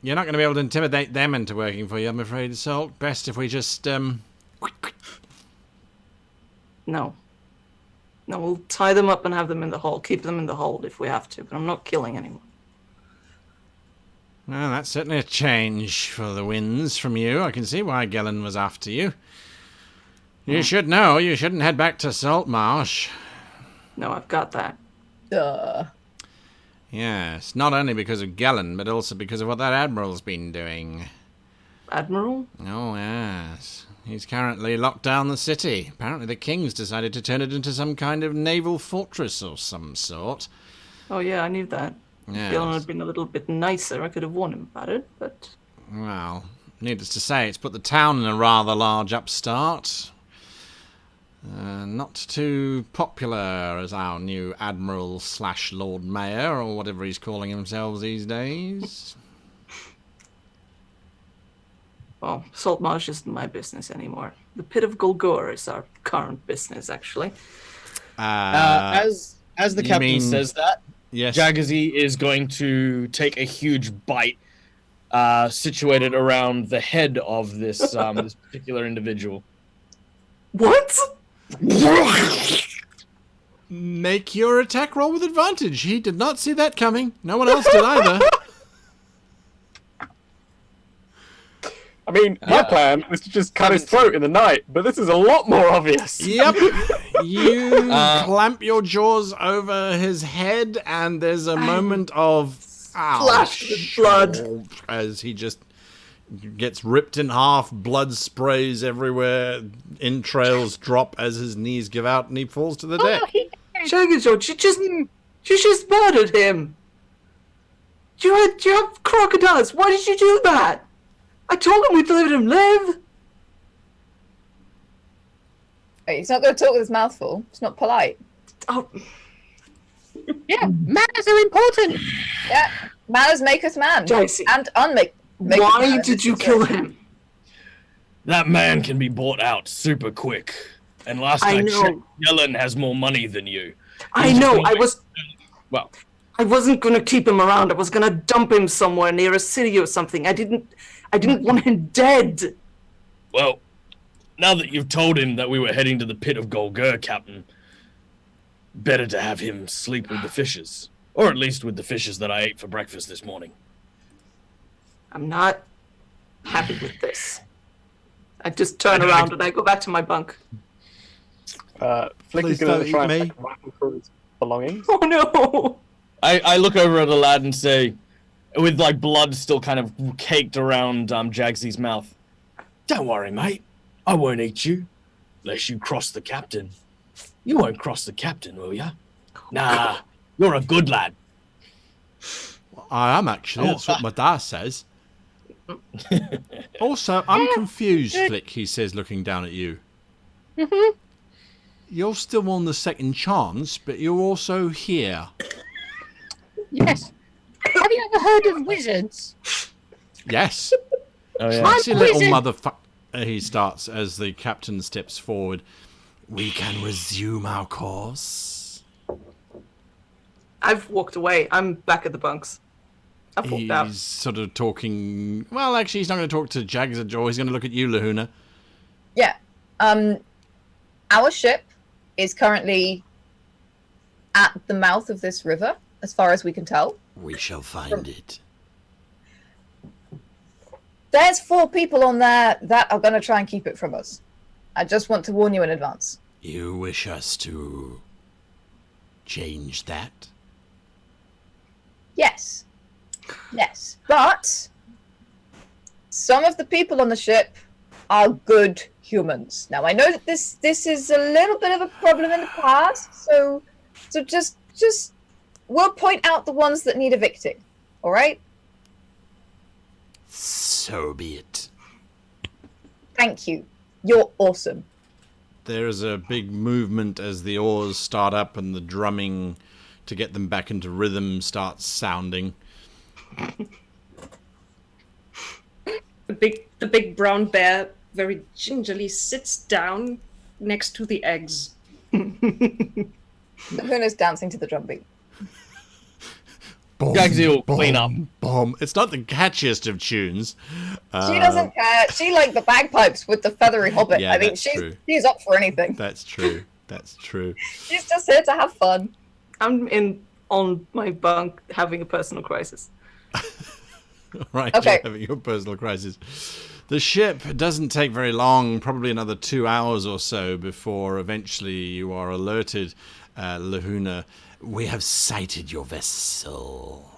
You're not going to be able to intimidate them into working for you, I'm afraid, Salt. Best if we just No. No, we'll tie them up and have them in the hold. Keep them in the hold if we have to, but I'm not killing anyone. Well, that's certainly a change for the winds from you. I can see why Gellen was after you. You should know you shouldn't head back to Saltmarsh. No, I've got that. Duh. Yes, not only because of Gellen, but also because of what that Admiral's been doing. Admiral? Oh, yes. He's currently locked down the city. Apparently the King's decided to turn it into some kind of naval fortress or some sort. Oh yeah, I knew that. Yes. Galen had been a little bit nicer. I could have warned him about it, but Well, needless to say, it's put the town in a rather large upstart. Not too popular as our new Admiral / Lord Mayor, or whatever he's calling himself these days. well, Saltmarsh isn't my business anymore. The Pit of Golgor is our current business, actually. As the you captain mean- says that, Yes. Jaggsy is going to take a huge bite situated around the head of this this particular individual. What? Make your attack roll with advantage. He did not see that coming. No one else did either. I mean, my plan was to just cut his throat in the night, but this is a lot more obvious. Yep. You clamp your jaws over his head, and there's a moment of Splashed with blood. as he just gets ripped in half. Blood sprays everywhere. Entrails drop as his knees give out, and he falls to the deck. Jaggsy, she just murdered him. You have crocodiles. Why did you do that? I told him we'd let him live. Wait, he's not going to talk with his mouth full. It's not polite. Oh, Yeah, manners are important. Yeah, manners make us man. Jaggsy, And unmake. make us why man. did you kill him? That man can be bought out super quick. And last I I know. checked, Gellen has more money than you. I know. Well, I wasn't gonna keep him around. I was gonna dump him somewhere near a city or something. I didn't want him dead. well, now that you've told him that we were heading to the Pit of Golgor, Captain, better to have him sleep with the fishes. Or at least with the fishes that I ate for breakfast this morning. I'm not happy with this. I just turn around and I go back to my bunk. Flick Please is going don't to try eat and me. like, rifle through his belongings. Oh no! I look over at the lad and say, with like blood still kind of caked around Jaggsy's mouth, "Don't worry, mate. I won't eat you, unless you cross the captain. You won't cross the captain, will ya? Nah, you're a good lad." I am actually. That's what my dad says. Also, I'm confused, Flick, he says, looking down at you. Mm-hmm. You're still on the second chance, but you're also here. Yes. Have you ever heard of wizards? Yes. Oh yeah. Fancy little wizard. motherfucker, he starts as the captain steps forward. We can resume our course. I've walked away. I'm back at the bunks. I've walked out. He's sort of talking... Well, actually, he's not going to talk to Jaggsy. He's going to look at you, Lahuna. Yeah. Our ship is currently at the mouth of this river, as far as we can tell. We shall find it. There's 4 people on there that are going to try and keep it from us. I just want to warn you in advance. You wish us to change that? Yes. Yes. But some of the people on the ship are good humans. Now, I know that this is a little bit of a problem in the past, so just we'll point out the ones that need evicting. All right? So be it. Thank you. You're awesome. There is a big movement as the oars start up and the drumming to get them back into rhythm starts sounding. The big brown bear very gingerly sits down next to the eggs. Lahuna's dancing to the drum beat. Boom, Jaggsy will clean up. Boom. It's not the catchiest of tunes. She doesn't care. She like the bagpipes with the feathery hobbit. Yeah, I mean, that's she's true. she's up for anything. That's true. That's true. She's just here to have fun. I'm on my bunk having a personal crisis. Right, Okay. you're having your personal crisis. The ship doesn't take very long, probably another 2 hours or so before eventually you are alerted, Lahuna. We have sighted your vessel.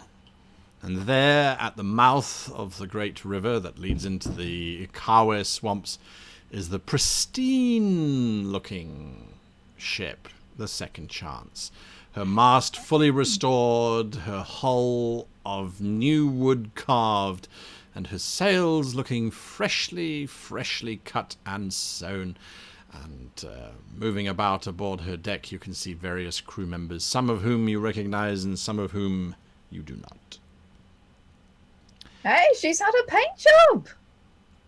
And there, at the mouth of the great river that leads into the Kawe swamps, is the pristine-looking ship, the Second Chance. Her mast fully restored, her hull of new wood carved, and her sails looking freshly cut and sewn. And moving about aboard her deck, you can see various crew members, some of whom you recognize and some of whom you do not. Hey, she's had a paint job.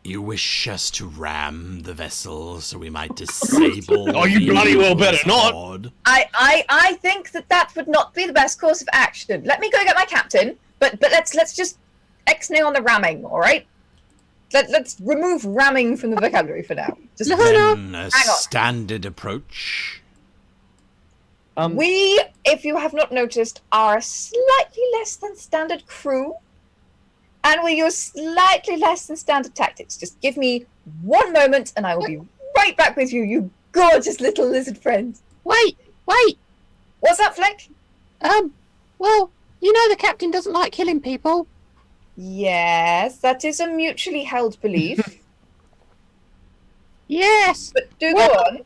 You wish us to ram the vessel so we might disable. Oh, you the bloody well better not. board? I think that would not be the best course of action. Let me go get my captain, but let's just X-nay on the ramming, all right? Let's remove ramming from the vocabulary for now. Just Then a Hang on. standard approach. we, if you have not noticed, are a slightly less than standard crew, and we use slightly less than standard tactics. Just give me one moment, and I will be right back with you, you gorgeous little lizard friend. Wait. What's that, Flick? Well, you know the captain doesn't like killing people. Yes, that is a mutually held belief. Yes. But do go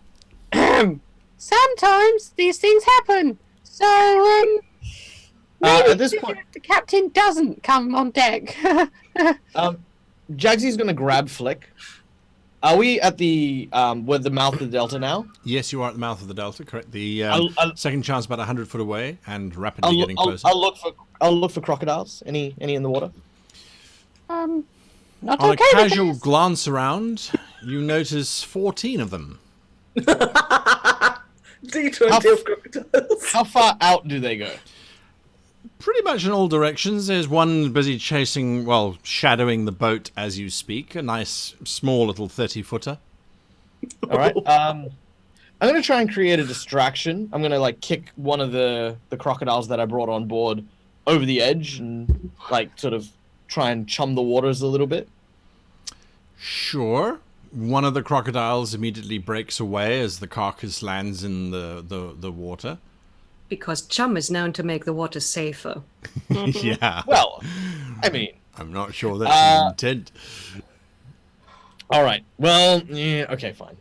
on. Sometimes these things happen. So, maybe At this point, the captain doesn't come on deck. Jaggsy's gonna grab Flick. Are we at the where the mouth of the delta now? Yes, you are at the mouth of the delta, correct. The I'll- Second Chance about 100 foot away and rapidly getting closer. I'll look for crocodiles. Any in the water? Not On okay a with casual this. glance around, you notice 14 of them. D20 of crocodiles. How far out do they go? Pretty much in all directions. There's one busy chasing, well, shadowing the boat as you speak. A nice, small little 30-footer. All right. I'm gonna try and create a distraction. I'm gonna like kick one of the crocodiles that I brought on board over the edge and like sort of try and chum the waters a little bit. Sure. One of the crocodiles immediately breaks away as the carcass lands in the water. Because chum is known to make the water safer. Yeah. Well, I mean, I'm not sure that's the intent. all right. Well, yeah. Okay, fine.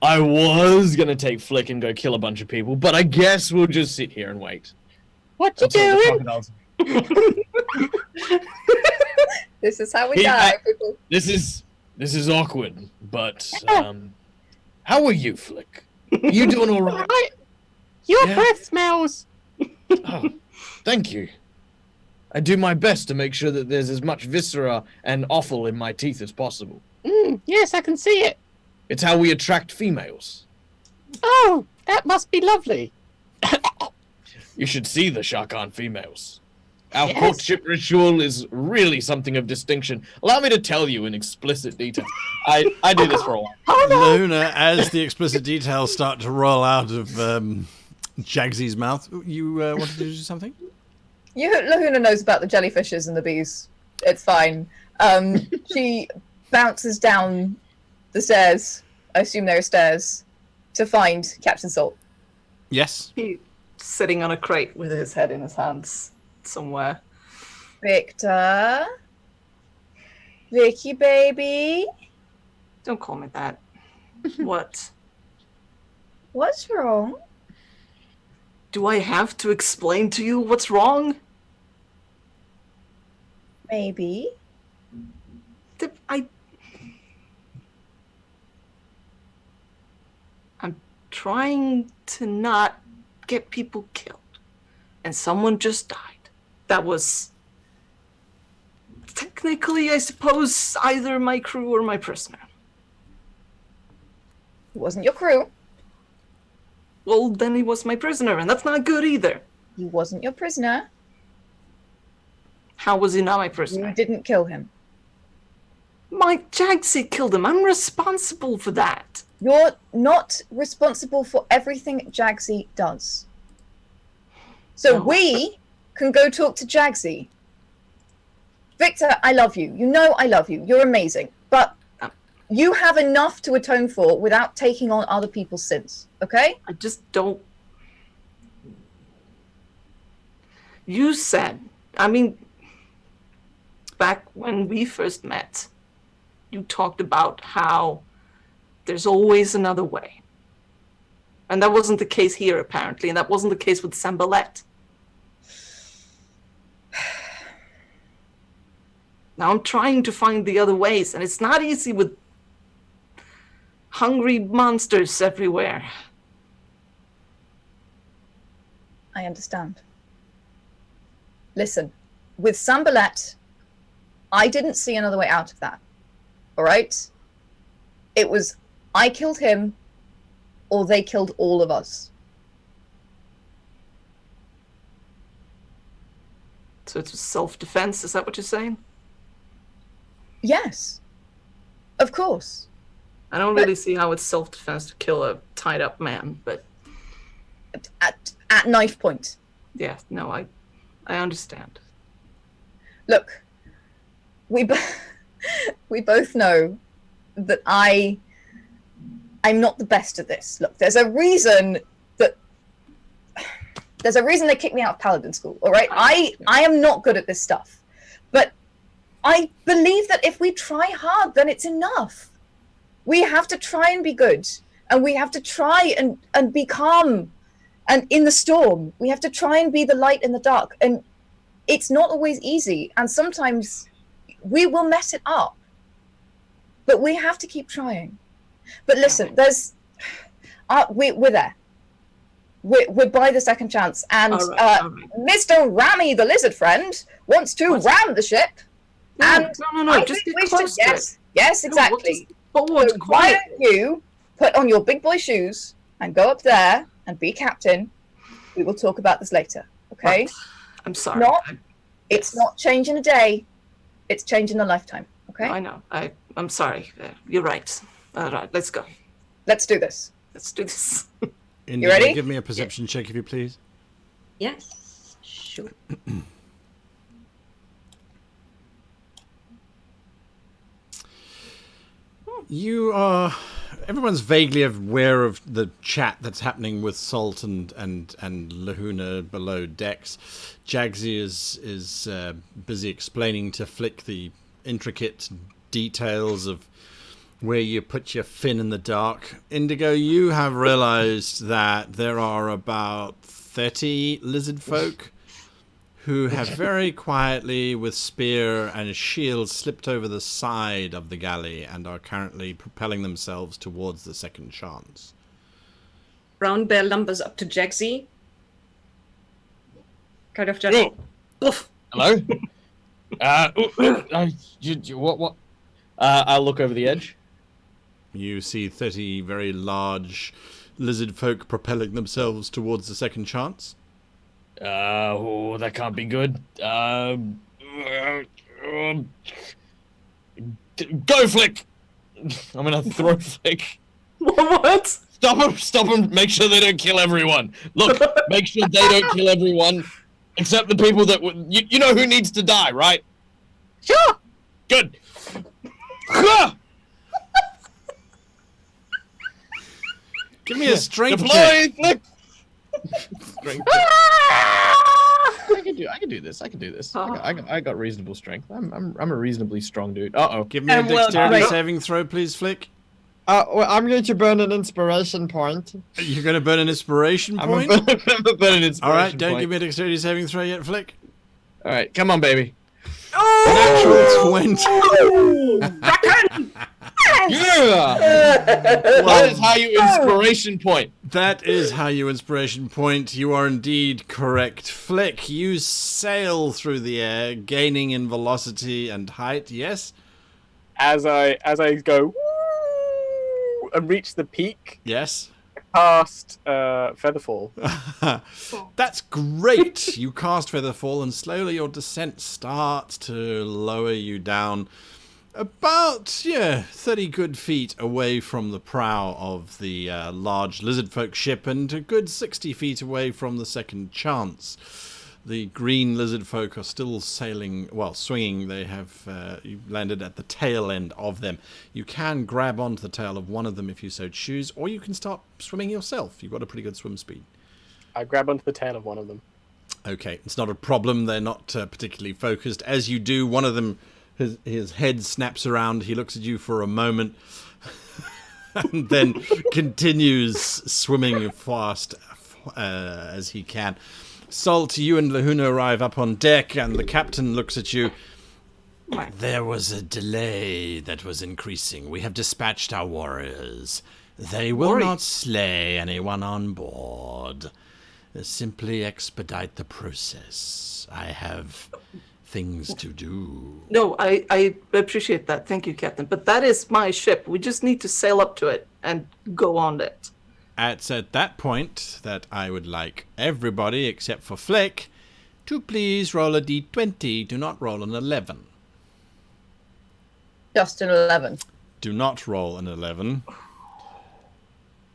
I was gonna take Flick and go kill a bunch of people, but I guess we'll just sit here and wait. What you Until the doing? crocodiles- This is how we Hey, die, people. This is awkward, but how are you, Flick? You doing all right? Right. Your Yeah. breath smells. Oh, thank you. I do my best to make sure that there's as much viscera and offal in my teeth as possible. Yes, I can see it. It's how we attract females. Oh, that must be lovely. You should see the Shakan females. Our Yes. courtship ritual is really something of distinction. Allow me to tell you in explicit detail. I do this for a while. Luna, as the explicit details start to roll out of Jaggsy's mouth, you wanted to do something? Lahuna knows about the jellyfishes and the bees. It's fine. She bounces down the stairs. I assume there are stairs to find Captain Salt. Yes. He's sitting on a crate with his head in his hands somewhere. Victor, Vicky, baby, Don't call me that. What? what's wrong? Do I have to explain to you what's wrong? Maybe. I'm trying to not get people killed. And someone just died. That was technically, I suppose, either my crew or my prisoner. It wasn't your crew. Well, then he was my prisoner, and that's not good either. He wasn't your prisoner. How was he not my You prisoner? didn't kill him. My Jaggsy killed him. I'm responsible for that. You're not responsible for everything Jaggsy does. So No. we can go talk to Jaggsy. Victor, I love you. You know I love you. You're amazing. But you have enough to atone for without taking on other people's sins. Okay? I just don't. You said, back when we first met, you talked about how there's always another way. And that wasn't the case here, apparently, and that wasn't the case with Sambalette. Now I'm trying to find the other ways, and it's not easy with hungry monsters everywhere. I understand. Listen, with Sambalette, I didn't see another way out of that. All right? It was I killed him or they killed all of us. So it's self-defense, is that what you're saying? Yes. Of course. I don't really see how it's self-defense to kill a tied-up man, but At knife point. yeah, no, I understand. Look, we both know that I'm not the best at this. Look, there's a reason they kicked me out of Paladin school, all right? I am not good at this stuff. But I believe that if we try hard, then it's enough. We have to try and be good. And we have to try and be calm and in the storm. We have to try and be the light in the dark. And it's not always easy. And sometimes we will mess it up. But we have to keep trying. But listen, we're there. We're by the second chance. And All right. Mr. Rammy, the lizard friend, wants to ram the ship. And No, I just think get we should, close to it. yes, exactly. Forward, So why quiet. don't you put on your big boy shoes and go up there and be captain? We will talk about this later, okay? Right. I'm sorry. Not- It's not change in a day. It's change in a lifetime, okay? I know. I'm sorry. You're right. All right, let's go. Let's do this. Let's do this. Indy, ready? give me a perception check, if you please. Yes, sure. You are. Everyone's vaguely aware of the chat that's happening with Salt and Lahuna below decks. Jaggsy is busy explaining to Flick the intricate details of where you put your fin in the dark. Indigo, you have realized that there are about 30 lizard folk who have very quietly, with spear and shield, slipped over the side of the galley and are currently propelling themselves towards the second chance. Brown Bear lumbers up to Jaggsy. Kind of just... Oof. Hello? What? I'll look over the edge. You see 30 very large lizard folk propelling themselves towards the second chance. That can't be good. Go, Flick! I'm gonna throw Flick. What? Stop them, make sure they don't kill everyone. Look, make sure they don't kill everyone, except the people that you know who needs to die, right? Sure. Good. Give me a strength Deploy, check. Flick! Strength check. I can do this. I got reasonable strength. I'm a reasonably strong dude. Uh-oh. Give me a dexterity saving throw, please, Flick. Well, I'm going to burn an inspiration point. You're going to burn an inspiration point? I'm gonna burn an inspiration point. All right, don't give me a dexterity saving throw yet, Flick. All right, come on, baby. Natural 20. Yeah! That is how you inspiration point. That is how you inspiration point. You are indeed correct. Flick, you sail through the air, gaining in velocity and height, yes? As I go woo, and reach the peak, Yes. cast Featherfall. That's great. You cast Featherfall, and slowly your descent starts to lower you down about 30 good feet away from the prow of the large lizard folk ship, and a good 60 feet away from the second chance. The green lizard folk are still sailing, well, swinging. They have you've landed at the tail end of them. You can grab onto the tail of one of them if you so choose, or you can start swimming yourself. You've got a pretty good swim speed. I grab onto the tail of one of them. Okay, it's not a problem. They're not particularly focused. As you do, one of them, his head snaps around. He looks at you for a moment, and then continues swimming fast as he can. Salt, you and Lahuna arrive up on deck, and the captain looks at you. There was a delay that was increasing. We have dispatched our warriors. They will not slay anyone on board. Simply expedite the process. I have things to do. No, I appreciate that. Thank you, Captain. But that is my ship. We just need to sail up to it and go on it. It's at that point that I would like everybody, except for Flick, to please roll a d20. Do not roll an 11. Just an 11. Do not roll an 11.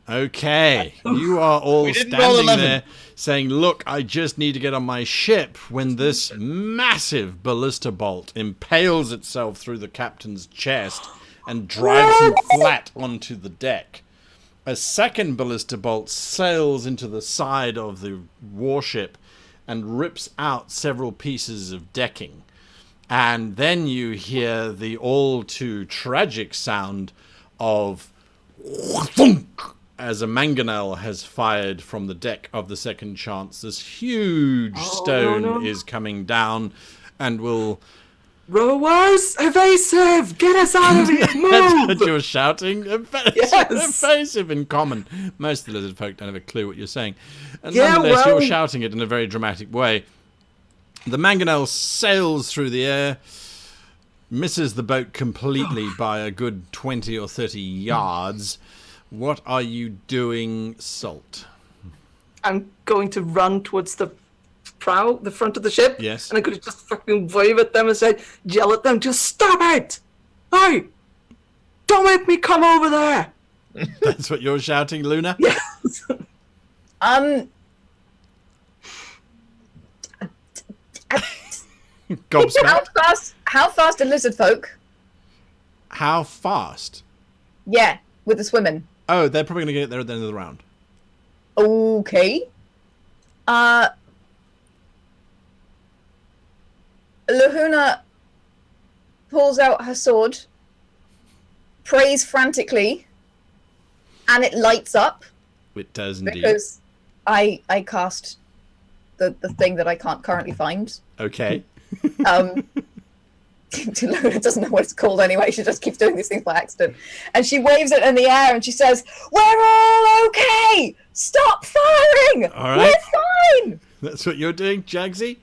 Okay, you are all standing there saying, look, I just need to get on my ship, when this massive ballista bolt impales itself through the captain's chest and drives him flat onto the deck. A second ballista bolt sails into the side of the warship and rips out several pieces of decking. And then you hear the all too tragic sound of thunk as a mangonel has fired from the deck of the second chance. This huge stone is coming down and will... Rowers, evasive! Get us out of here! Move! That's what you're shouting? Yes. Evasive in common. Most of the lizard folk don't have a clue what you're saying. And Yeah, nonetheless, well- you're shouting it in a very dramatic way. The mangonel sails through the air, misses the boat completely by a good 20 or 30 yards. What are you doing, Salt? I'm going to run towards the prow, the front of the ship. Yes. And I'm going to just fucking wave at them and say, yell at them, just stop it! Hey! Don't make me come over there! That's what you're shouting, Luna? Yes. Gobsmacked. How fast are lizard folk? How fast? Yeah, with the swimming. Oh, they're probably going to get there at the end of the round. Okay. Lahuna pulls out her sword, prays frantically, and it lights up It does indeed. because I cast the thing that I can't currently find. Okay. Luna doesn't know what it's called anyway. She just keeps doing these things by accident. And she waves it in the air and she says, "We're all okay! Stop firing! All right. We're fine!" That's what you're doing, Jaggsy?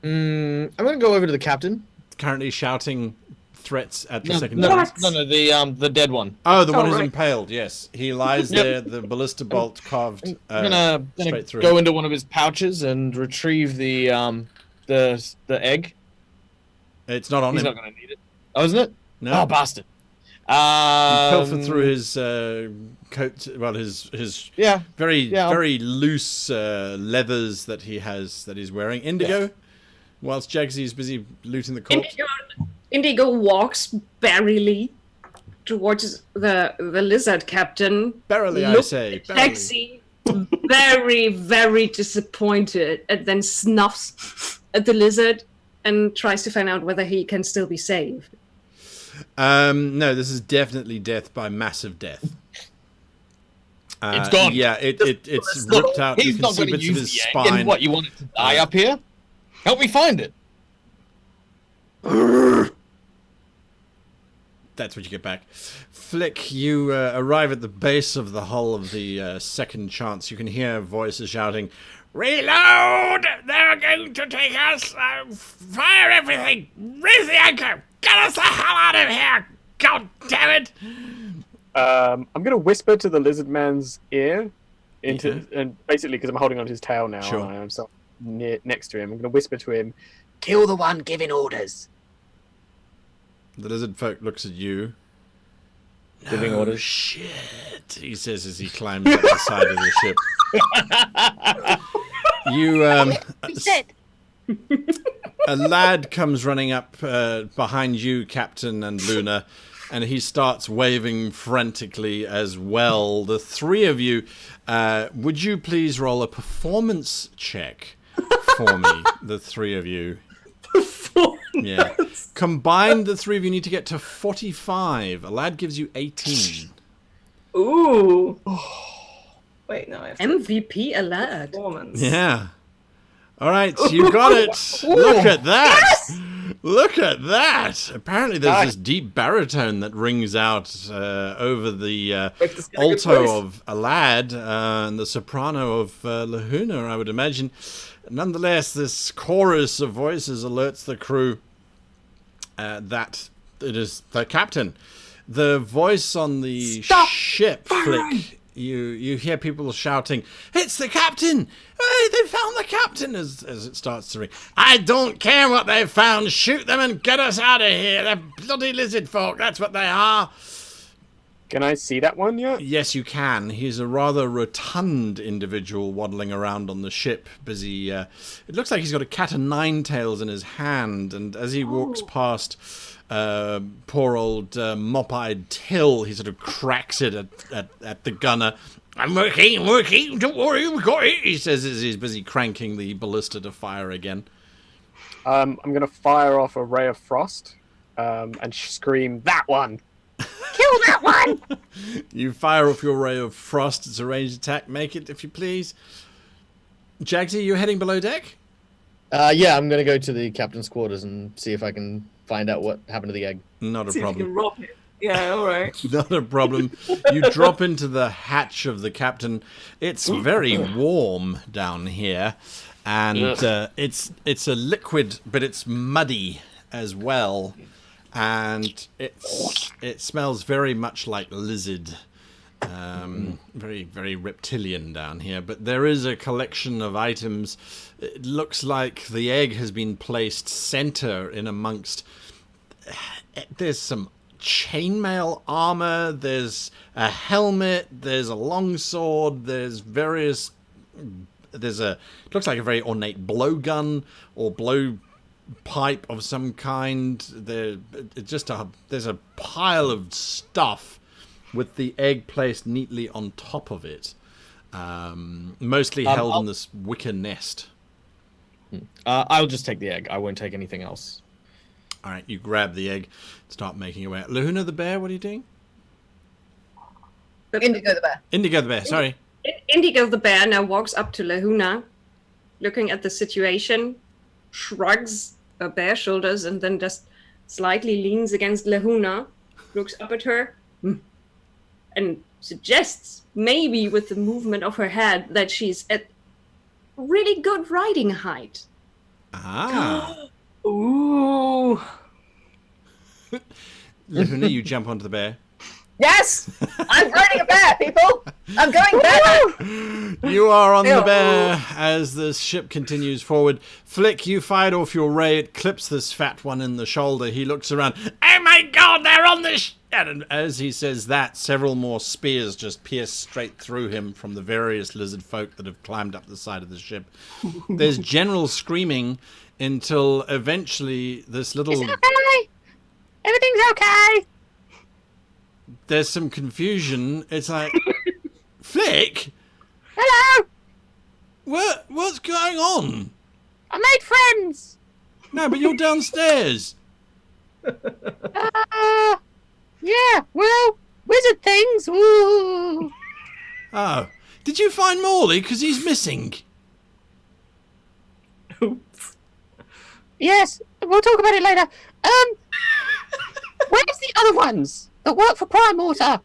I'm going to go over to the captain. Currently shouting threats at the No, second no, turret. the dead one. Oh, the one who's right. impaled, yes. He lies Yep. there, the ballista bolt carved I'm gonna straight through. go into one of his pouches and retrieve the egg. It's not on He's him. not gonna need it. Oh, isn't it? No. Oh, bastard. You pilfer through his coat, well, his Yeah. very Yeah, very loose leathers that he has that he's wearing. Indigo, whilst Jaggsy's busy looting the corpse. Indigo walks barely towards the lizard captain. Barely, I looks say. at Barely. Jaggsy, very, very disappointed, and then snuffs at the lizard and tries to find out whether he can still be saved. No, this is definitely death by massive death. It's gone. Yeah, it's ripped out. You He's can not see going to bits of use his the egg. spine. And what, you want it to die up here? Help me find it. That's what you get back. Flick, you arrive at the base of the hull of the second chance. You can hear voices shouting, "Reload! They're going to take us! Fire everything! Raise the anchor! Get us the hell out of here! God damn it!" I'm going to whisper to the lizard man's ear, and basically because I'm holding onto his tail now, Sure. and I'm so next to him. I'm going to whisper to him, Kill the one giving orders. The lizard folk looks at you. Giving "Oh, orders. shit," he says as he climbs up the side of the ship. He said. A lad comes running up behind you, Captain and Luna, and he starts waving frantically as well. The three of you, would you please roll a performance check for me, the three of you? Yeah. Combined, the three of you need to get to 45. A lad gives you 18. Ooh. Wait, no, I have to MVP alert. performance. Yeah. All right, you got it. Look at that. Yes! Look at that. Apparently there's this deep baritone that rings out over the Wait, this is gonna get alto worse. of a lad and the soprano of Lahuna, I would imagine. Nonetheless, this chorus of voices alerts the crew that it is the captain. The voice on the ship, Flick, you hear people shouting, "It's the captain! Hey, they found the captain!" as it starts to ring. "I don't care what they've found. Shoot them and get us out of here. They're bloody lizard folk. That's what they are." "Can I see that one yet?" Yes, you can. He's a rather rotund individual waddling around on the ship, busy. It looks like he's got a cat o' nine tails in his hand, and as he walks past poor old mop-eyed Till, he sort of cracks it at the gunner. I'm working, don't worry, we got it," he says as he's busy cranking the ballista to fire again. I'm going to fire off a ray of frost and scream, "That one!" Kill that one! You fire off your ray of frost. It's a ranged attack. Make it, if you please. Jaggsy, you're heading below deck? Yeah, I'm gonna go to the captain's quarters and see if I can find out what happened to the egg. Not a See if you problem. can rob him. Yeah, all right. Not a problem. You drop into the hatch of the captain. It's very warm down here, and it's a liquid, but it's muddy as well, and it smells very much like lizard. Very, very reptilian down here. But there is a collection of items. It looks like the egg has been placed center in amongst. There's some chainmail armor, there's a helmet, there's a longsword, there's various. There's a. It looks like a very ornate blowgun or blow pipe of some kind. There's a pile of stuff with the egg placed neatly on top of it, mostly held in this wicker nest. I'll just take the egg. I won't take anything else. All right, you grab the egg, start making your way. Lahuna the bear, what are you doing? Indigo the bear. Indigo the bear, sorry. Indigo the bear now walks up to Lahuna looking at the situation, shrugs her bare shoulders, and then just slightly leans against Lehuna, looks up at her, and suggests, maybe with the movement of her head, that she's at really good riding height. Ah. Ooh. Lehuna, you jump onto the bear. Yes! I'm riding a bear, people! I'm going bear! You are on the bear as the ship continues forward. Flick, you fired off your ray. It clips this fat one in the shoulder. He looks around. Oh my god, they're on the and as he says that, several more spears just pierce straight through him from the various lizard folk that have climbed up the side of the ship. There's general screaming until eventually this little... It's okay! Everything's okay! There's some confusion. It's like, Flick? Hello! What's going on? I made friends! No, but you're downstairs. Yeah, well, wizard things. Ooh. Oh. Did you find Morley? Because he's missing. Yes, we'll talk about it later. Where's the other ones that work for Primewater?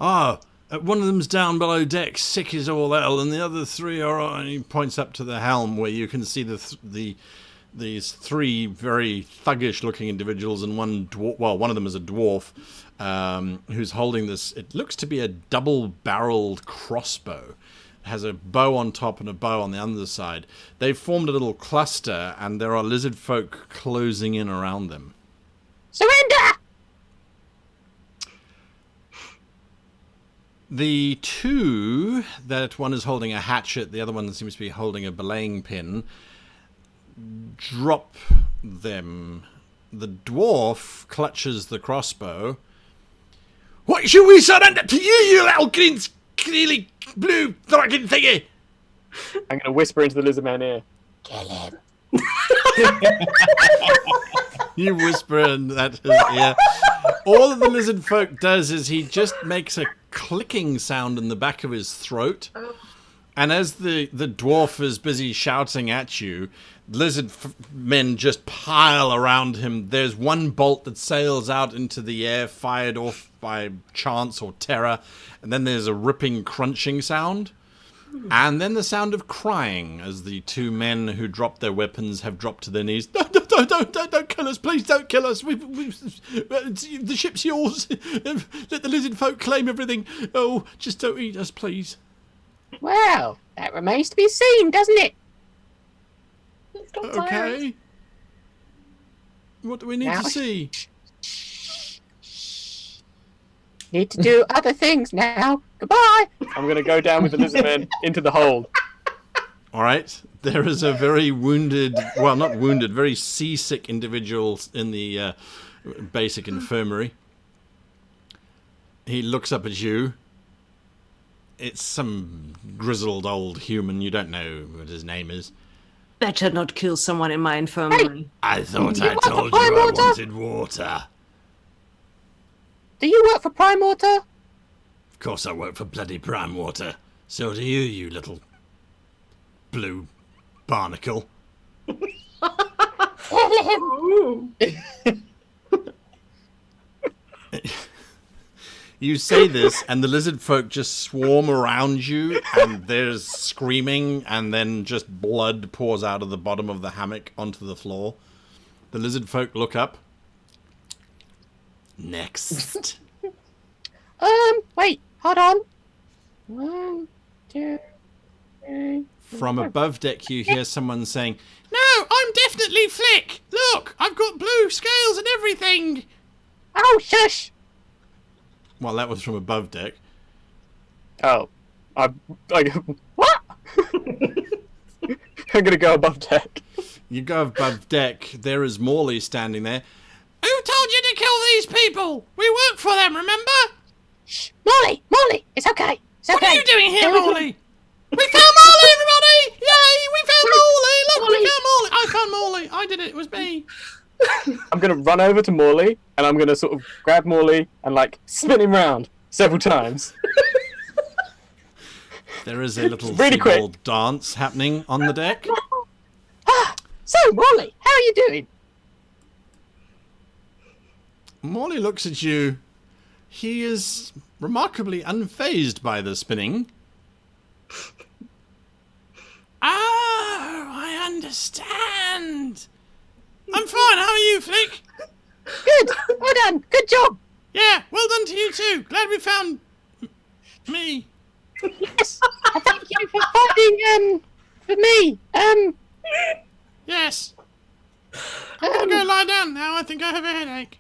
Oh, one of them's down below deck, sick as all hell, and the other three are on... He points up to the helm where you can see these three very thuggish-looking individuals, and one of them is a dwarf who's holding this. It looks to be a double-barreled crossbow. It has a bow on top and a bow on the underside. They've formed a little cluster, and there are lizard folk closing in around them. Surrender! The two, that one is holding a hatchet, the other one seems to be holding a belaying pin, drop them. The dwarf clutches the crossbow. What should we surrender to you, you little green, scaly, blue dragon thingy? I'm going to whisper into the lizard man ear. Kill him. You whisper in that his ear. All the lizard folk does is he just makes a clicking sound in the back of his throat. And as the dwarf is busy shouting at you, lizard men just pile around him. There's one bolt that sails out into the air, fired off by chance or terror. And then there's a ripping, crunching sound. And then the sound of crying as the two men who dropped their weapons have dropped to their knees. Don't kill us, please don't kill us. The ship's yours. Let the lizard folk claim everything. Oh, just don't eat us, please. Well, that remains to be seen, doesn't it? Okay. What do we need Now- to see? Need to do other things now. Goodbye. I'm going to go down with the lizard man into the hold. All right. There is a very wounded, well, not wounded, very seasick individual in the basic infirmary. He looks up at you. It's some grizzled old human. You don't know what his name is. Better not kill someone in my infirmary. I thought You I want the told you I Primewater? wanted water. Do you work for Primewater? Of course I work for bloody Primewater. So do you, you little blue barnacle. Kill him. You say this, and the lizard folk just swarm around you, and there's screaming, and then just blood pours out of the bottom of the hammock onto the floor. The lizard folk look up. Next. Wait, hold on. 1, 2, 3. From above deck, you hear someone saying, "No, I'm definitely Flick. Look, I've got blue scales and everything." Oh, shush. Well, that was from above deck. Oh. What? I'm going to go above deck. You go above deck. There is Morley standing there. Who told you to kill these people? We work for them, remember? Shh. Molly, it's okay. It's okay. What are you doing here, Everything- Morley? We found Morley, everybody! Yay, we found Morley! Look, we Morley. found Morley! I found Morley! I did it, it was me. I'm going to run over to Morley, and I'm going to sort of grab Morley and, spin him round several times. There is a little Really quick. feeble dance happening on the deck. So, Morley, how are you doing? Morley looks at you. He is remarkably unfazed by the spinning. Oh, I understand. I'm fine. How are you, Flick? Good. Well done. Good job. Yeah, well done to you too. Glad we found me. Yes. Thank you for finding for me. Yes. I'm gonna go lie down now. I think I have a headache.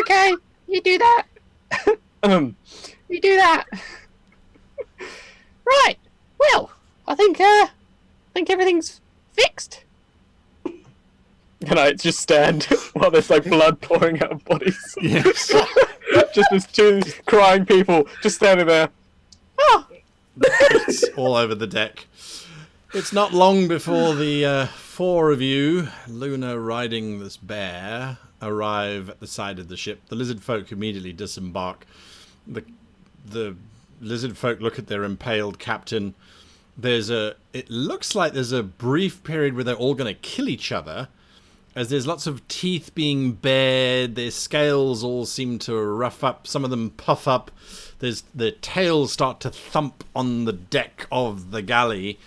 Okay. You do that. You do that. Right. Well, I think everything's fixed. Can I just stand while there's like blood pouring out of bodies? Yes. Just as two crying people just standing there. Oh, It's all over the deck. It's not long before the four of you, Luna riding this bear, arrive at the side of the ship. The lizard folk immediately disembark. The lizard folk look at their impaled captain. It looks like there's a brief period where they're all going to kill each other, as there's lots of teeth being bared. Their scales all seem to rough up. Some of them puff up. Their tails start to thump on the deck of the galley,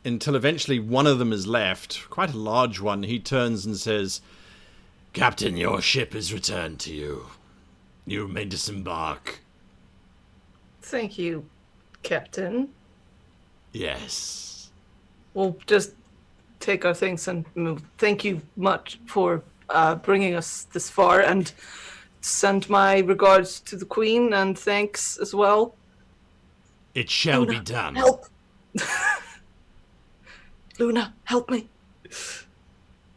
until eventually one of them is left, quite a large one. He turns and says, "Captain, your ship is returned to you. You may disembark." Thank you, Captain. Yes. We'll just take our things and move. Thank you much for bringing us this far, and send my regards to the Queen, and thanks as well. It shall be done. Help! Luna, help me.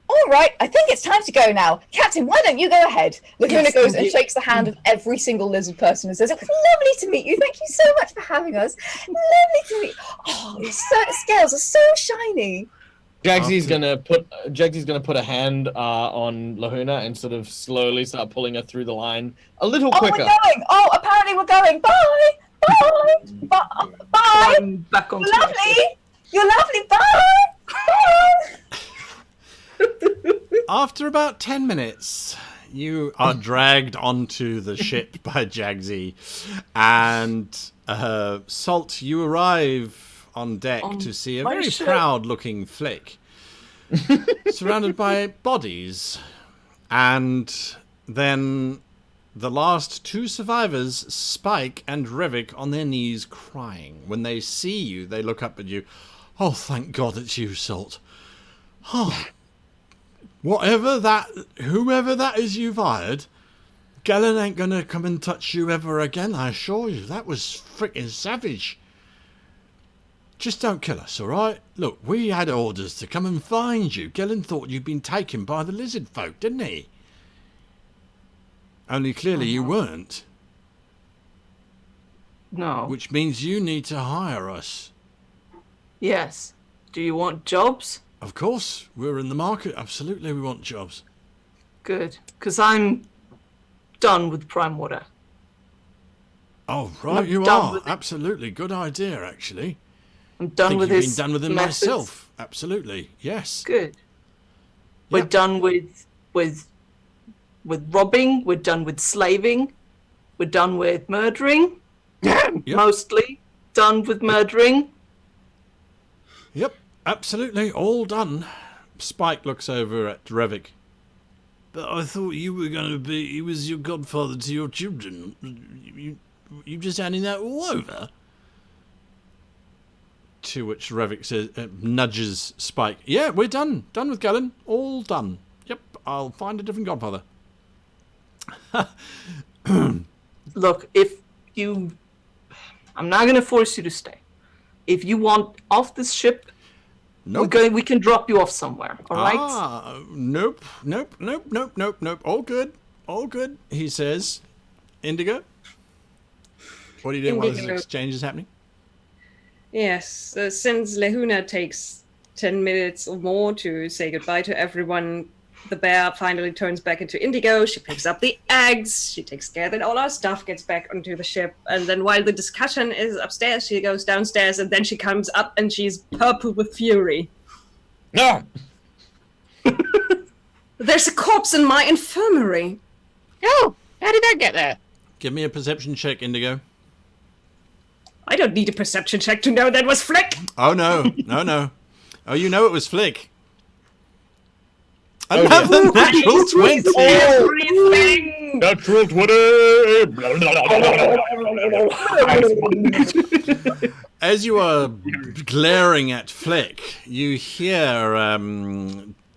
All right, I think it's time to go now. Captain, why don't you go ahead? Laguna Yes, goes thank and you. shakes the hand of every single lizard person and says, "It was lovely to meet you. Thank you so much for having us. Lovely to meet you. Oh, your scales are so shiny." Jaggsy's gonna put a hand on Lahuna and sort of slowly start pulling her through the line a little Oh, quicker. we're going. Oh, apparently we're going. Bye. Bye. Bye. I'm back on You're lovely. You're lovely. Bye. Bye. After about 10 minutes, you are dragged onto the ship by Jaggsy, and Salt, you arrive on deck to see a my very ship. proud-looking Flick, surrounded by bodies, and then the last two survivors, Spike and Revik, on their knees crying. When they see you, they look up at you. "Oh, thank God it's you, Salt. Oh, whoever that is you've hired, Gellen ain't gonna come and touch you ever again, I assure you. That was freaking savage. Just don't kill us, alright? Look, we had orders to come and find you. Gellen thought you'd been taken by the lizard folk, didn't he? Only clearly you weren't, No. which means you need to hire us. Yes. Do you want jobs? Of course, we're in the market. Absolutely, we want jobs. Good. Because I'm done with Primewater. Oh, right, I'm you done are. with it. Absolutely. Good idea, actually. I'm I done think with you've his been done with him methods. myself. Absolutely. Yes. Good. We're Yep. done with robbing. We're done with slaving. We're done with murdering. Yep. Mostly done with murdering. Yep. Absolutely. All done. Spike looks over at Revik. But I thought you were going to be... He was your godfather to your children. You just handing that all over? To which Revik says, nudges Spike. Yeah, we're done. Done with Gellen. All done. Yep. I'll find a different godfather. Look, if you... I'm not going to force you to stay. If you want off this ship, Nope. we can drop you off somewhere, all right? Ah, nope. All good. All good, he says. Indigo? What are you doing while this Indigo. exchange is happening? Yes, since Lehuna takes 10 minutes or more to say goodbye to everyone, the bear finally turns back into Indigo. She picks up the eggs. She takes care that all our stuff gets back onto the ship. And then while the discussion is upstairs, she goes downstairs, and then she comes up and she's purple with fury. No! There's a corpse in my infirmary. Oh, how did that get there? Give me a perception check, Indigo. I don't need a perception check to know that was Flick. Oh, no. No. Oh, you know it was Flick. Another natural 20! Everything. Natural 20! As you are glaring at Flick, you hear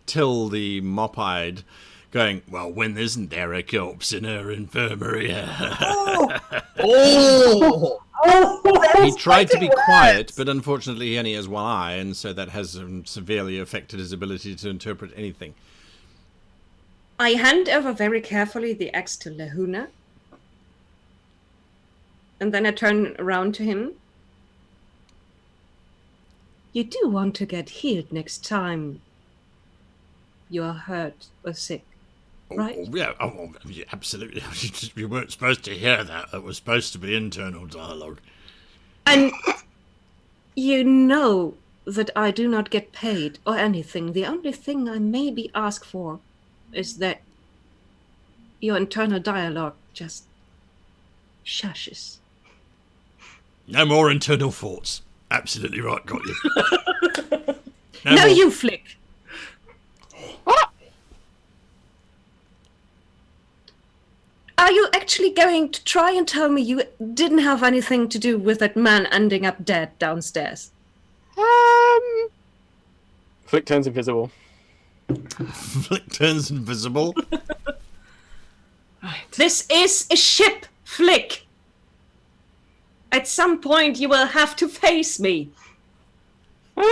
Till the Mop-Eyed going, well, when isn't there a corpse in her infirmary? Oh! He tried to be quiet, but unfortunately he only has one eye, and so that has severely affected his ability to interpret anything. I hand over very carefully the axe to Lehuna. And then I turn around to him. You do want to get healed next time you are hurt or sick, right? Yeah, absolutely. You weren't supposed to hear that. It was supposed to be internal dialogue. And you know that I do not get paid or anything. The only thing I maybe ask for is that your internal dialogue just shushes. No more internal thoughts. Absolutely right, got you. No, more. you Flick. Are you actually going to try and tell me you didn't have anything to do with that man ending up dead downstairs? Flick turns invisible. Flick turns invisible. This is a ship, Flick. At some point, you will have to face me. Yeah,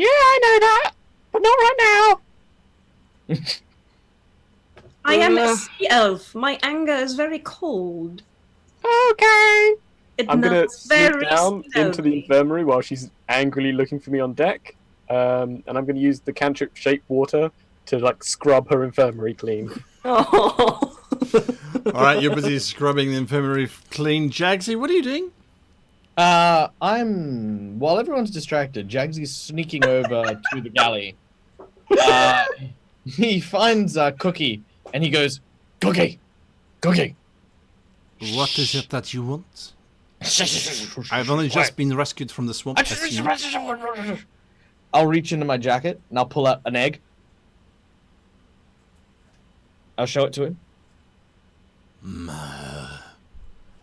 I know that, but not right now. I am a sea elf. My anger is very cold. Okay. It I'm gonna melts sneak very down into the slowly. infirmary while she's angrily looking for me on deck, and I'm gonna use the cantrip shape water to like scrub her infirmary clean. Oh. All right, you're busy scrubbing the infirmary clean. Jaggsy, what are you doing? While everyone's distracted, Jaggsy's sneaking over to the galley. He finds Cookie, and he goes, Cookie! Cookie! What is it that you want? I've only just been rescued from the swamp. as you know. I'll reach into my jacket, and I'll pull out an egg. I'll show it to him. I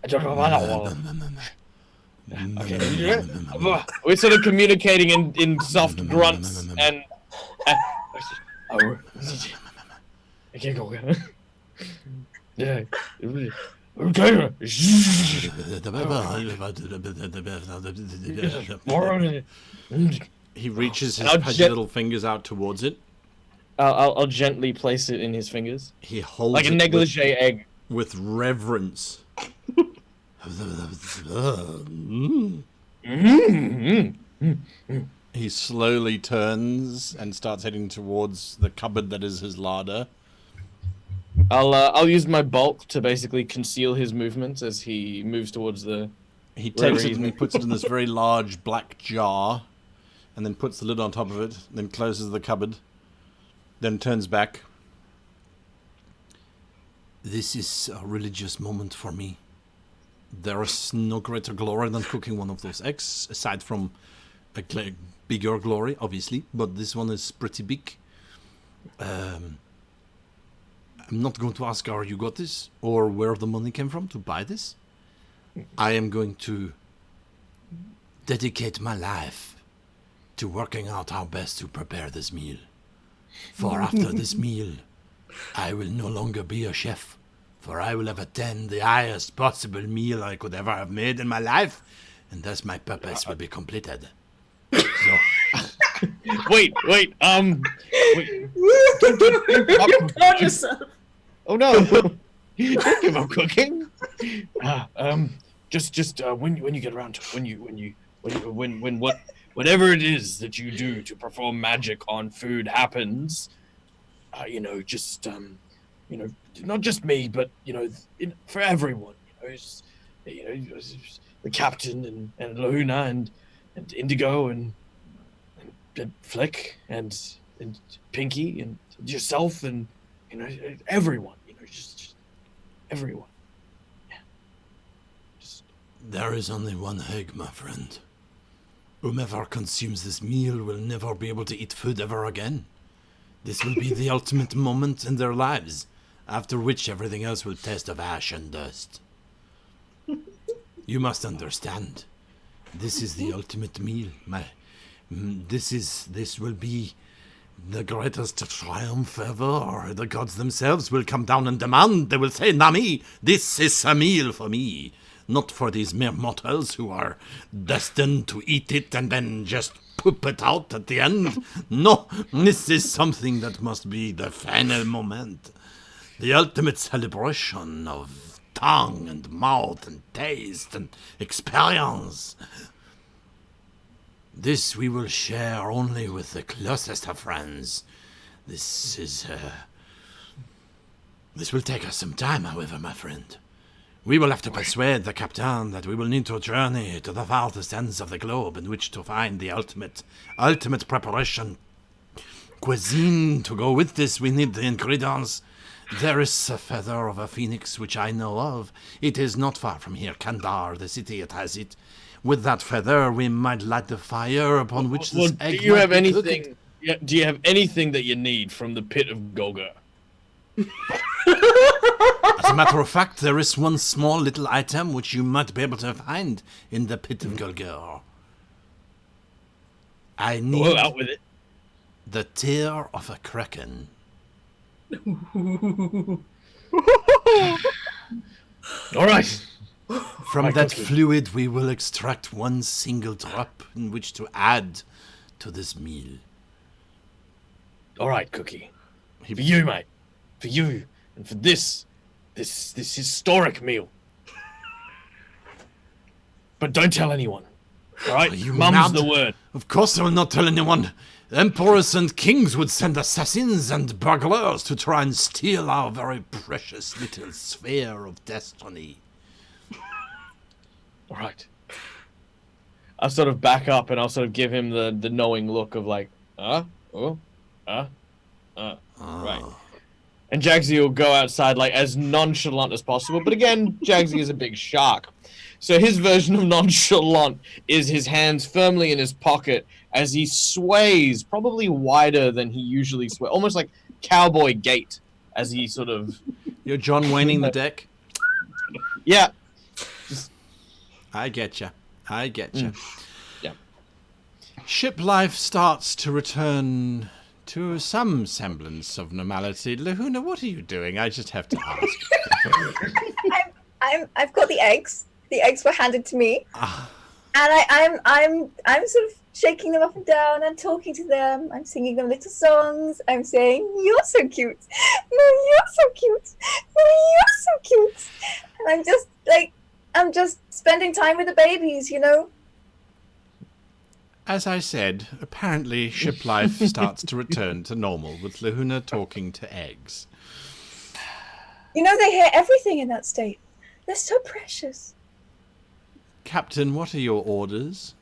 don't know about that one. Okay. We're sort of communicating in soft grunts and okay, go. Yeah. He reaches his I'll pudgy little fingers out towards it. I'll gently place it in his fingers. He holds Like a it negligee egg. with reverence. He slowly turns and starts heading towards the cupboard that is his larder. I'll use my bulk to basically conceal his movements as he moves towards the. He takes it and he puts it in this very large black jar, and then puts the lid on top of it, then closes the cupboard, then turns back. This is a religious moment for me. There is no greater glory than cooking one of those eggs, aside from a bigger glory, obviously, but this one is pretty big. I'm not going to ask how you got this, or where the money came from to buy this. I am going to dedicate my life to working out how best to prepare this meal. For after this meal, I will no longer be a chef, for I will have attained the highest possible meal I could ever have made in my life, and thus my purpose will be completed. So, Wait. Don't Oh no! Don't give up cooking. Just when you get around to whatever it is that you do to perform magic on food happens, just not just me, but for everyone. The captain and Luna and Indigo and Flick and Pinky and yourself and everyone. Just everyone. Yeah. There is only one egg, my friend. Whomever consumes this meal will never be able to eat food ever again. This will be the ultimate moment in their lives, after which everything else will taste of ash and dust. You must understand. This is the ultimate meal. This will be the greatest triumph ever. The gods themselves will come down and demand. They will say, Nami, this is a meal for me. Not for these mere mortals who are destined to eat it and then just poop it out at the end. No, this is something that must be the final moment. The ultimate celebration of tongue and mouth and taste and experience. This we will share only with the closest of friends. This will take us some time, however, my friend. We will have to persuade the captain that we will need to journey to the farthest ends of the globe in which to find the ultimate preparation cuisine to go with this. We need the ingredients. There is a feather of a phoenix which I know of. It is not far from here, Kandar, the city. It has it. With that feather, we might light the fire upon which this egg do you have might be anything? cooked. Yeah, do you have anything that you need from the pit of Golga? As a matter of fact, there is one small little item which you might be able to find in the pit of Golgor. I need Well, out with it. the tear of a kraken. All right. From My that cookie. fluid, we will extract one single drop in which to add to this meal. All right, Cookie. For you, mate. For you, and for this historic meal. But don't tell anyone. All right, Are you mum's mad? the word. Of course I will not tell anyone. Emperors and kings would send assassins and burglars to try and steal our very precious little sphere of destiny. All right. I'll sort of back up and I'll sort of give him the knowing look of like, right. And Jaggsy will go outside like as nonchalant as possible. But again, Jaggsy is a big shark. So his version of nonchalant is his hands firmly in his pocket as he sways, probably wider than he usually sways, almost like cowboy gait as he sort of... You're John Wayning the deck? Yeah. I getcha. Yeah. Ship life starts to return to some semblance of normality. Lahuna, what are you doing? I just have to ask. I've got the eggs. The eggs were handed to me, Ah, and I'm sort of shaking them up and down and talking to them. I'm singing them little songs. I'm saying, "You're so cute. No, you're so cute. No, you're so cute." And I'm just spending time with the babies, you know. as I said, apparently ship life starts to return to normal with Lahuna talking to eggs. You know, they hear everything in that state. They're so precious. Captain, what are your orders?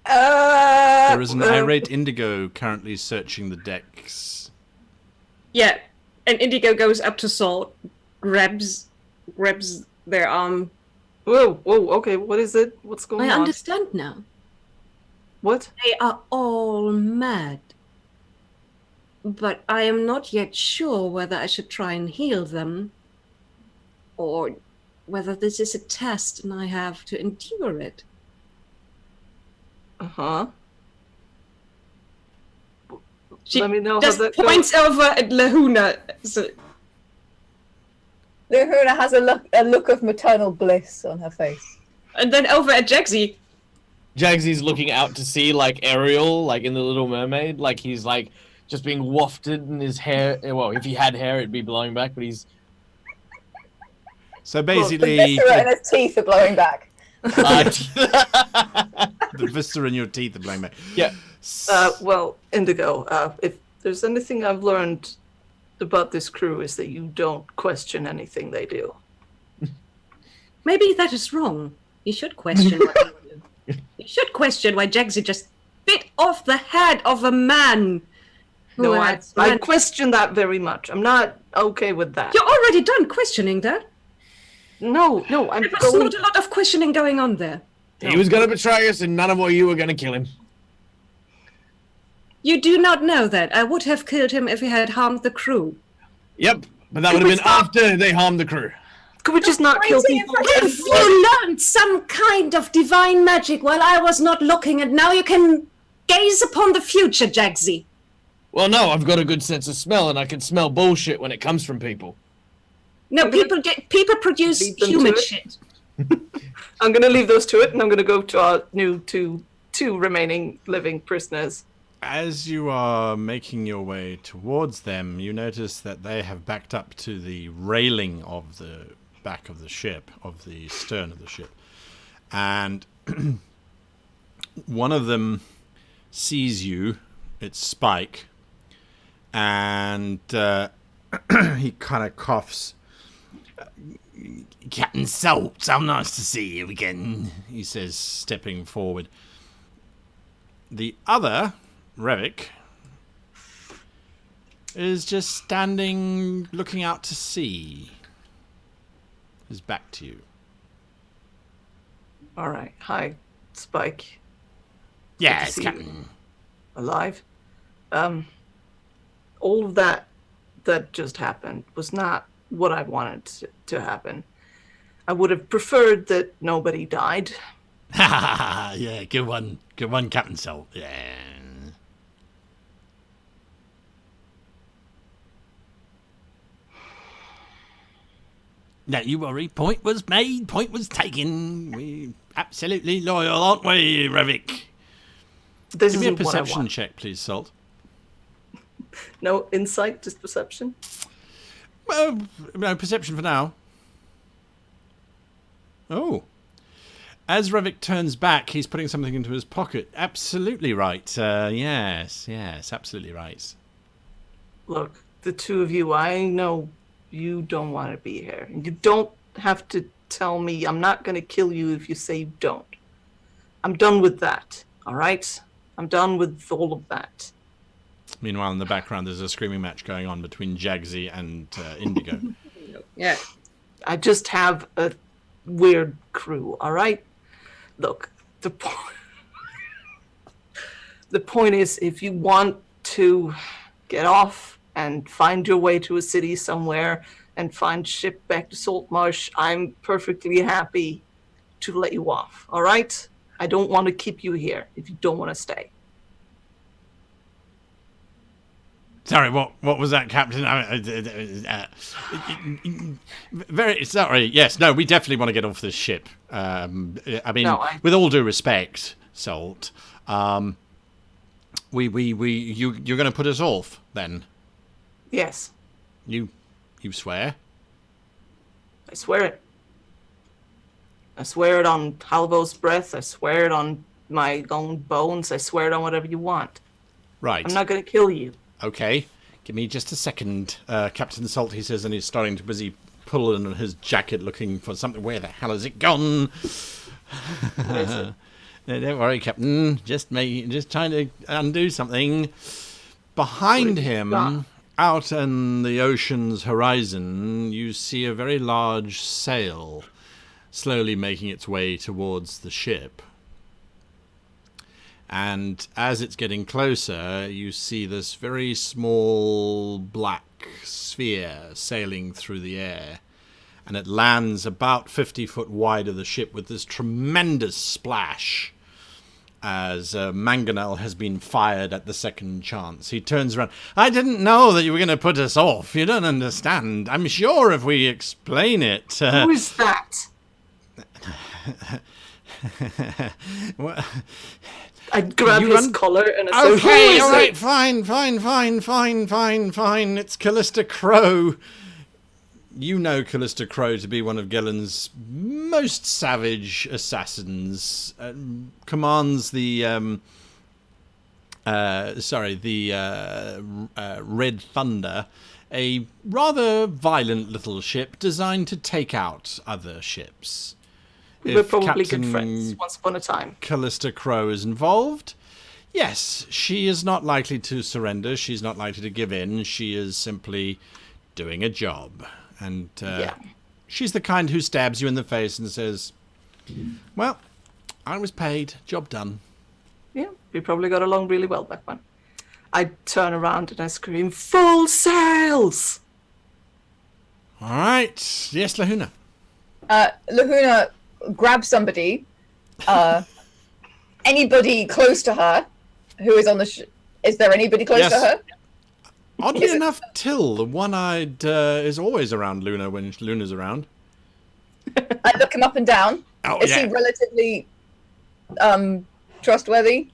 There is an irate Indigo currently searching the decks. Yeah, and Indigo goes up to Salt, grabs their arm. Whoa, okay, what is it? What's going I on? understand now. What? They are all mad. But I am not yet sure whether I should try and heal them, or whether this is a test and I have to endure it. Uh-huh. She Let me know how just that points over at Lahuna. So, Lahuna has a look of maternal bliss on her face. and then over at Jaggsy. Jaggsy's looking out to sea like Ariel, like in The Little Mermaid. Like he's like just being wafted in his hair. Well, if he had hair, it'd be blowing back, but he's... So The basically, viscera in his teeth are blowing back. the viscera in your teeth are blowing back. Yeah. Well, Indigo, if there's anything I've learned about this crew is that you don't question anything they do. Maybe that is wrong. You should question what they do. You should question why Jaggsy just bit off the head of a man. No, I question that very much. I'm not okay with that. You're already done questioning that. No, I'm There was going... not a lot of questioning going on there. He was going to betray us, and none of you were going to kill him. You do not know that. I would have killed him if he had harmed the crew. Yep, but that would have been after they harmed the crew. Could we just not kill people? If you learned some kind of divine magic while I was not looking, and now you can gaze upon the future, Jaggsy. Well, no, I've got a good sense of smell, and I can smell bullshit when it comes from people. No, people produce leave them human to it. shit. I'm going to leave those to it, and I'm going to go to our new two remaining living prisoners. As you are making your way towards them, you notice that they have backed up to the railing of the back of the ship, of the stern of the ship. And one of them sees you, it's Spike, and he kind of coughs. Captain Salt, how nice to see you again, he says, stepping forward. The other, Revik, is just standing, looking out to sea. His back to you. All right. Hi, Spike. Yes, see Captain. Alive. All of that just happened was not what I wanted to happen. I would have preferred that nobody died. Yeah, good one, Captain Salt. Yeah. No, you worry. Point was made. Point was taken. We absolutely loyal, aren't we, Revik? This Give me a isn't what I perception want. check, please, Salt. No insight, just perception. Well, no, perception for now. Oh. As Revik turns back, he's putting something into his pocket. Absolutely right. Yes, absolutely right. Look, the two of you, I know you don't want to be here. You don't have to tell me I'm not going to kill you if you say you don't. I'm done with that, all right? I'm done with all of that. Meanwhile, in the background, there's a screaming match going on between Jaggsy and Indigo. Yeah. I just have a weird crew, all right? Look, the point is, if you want to get off and find your way to a city somewhere and find ship back to Saltmarsh, I'm perfectly happy to let you off, all right? I don't want to keep you here if you don't want to stay. Sorry, what was that, Captain? Very sorry. Yes, no, we definitely want to get off this ship. I mean, with all due respect, Salt, you're going to put us off then? Yes, You swear? I swear it. I swear it on Halvo's breath. I swear it on my own bones. I swear it on whatever you want. Right. I'm not going to kill you. Okay. Give me just a second, Captain Salt, he says, and he's starting to busy pulling on his jacket looking for something. Where the hell has it gone? No, don't worry, Captain. Just trying to undo something. Behind him, out in the ocean's horizon, you see a very large sail slowly making its way towards the ship. And as it's getting closer, you see this very small black sphere sailing through the air. And it lands about 50 foot wide of the ship with this tremendous splash as Mangonel has been fired at the second chance. He turns around. I didn't know that you were going to put us off. You don't understand. I'm sure if we explain it... Who is that? Well, I'd grab You his un- collar and I say, okay, "Who is all right, it?" fine. It's Callista Crow. You know Callista Crow to be one of Gellen's most savage assassins. Commands the Red Thunder, a rather violent little ship designed to take out other ships. We were If probably Captain good friends once upon a time. Callista Crow is involved, yes, she is not likely to surrender. She's not likely to give in. She is simply doing a job. And she's the kind who stabs you in the face and says, well, I was paid. Job done. Yeah, we probably got along really well back then. I turn around and I scream, full sails! All right. Yes, Lahuna. Lahuna grabs somebody, anybody close to her who is on the is there anybody close to her? Oddly enough, Till, the one-eyed, is always around Luna when Luna's around. I look him up and down. Oh, is he relatively trustworthy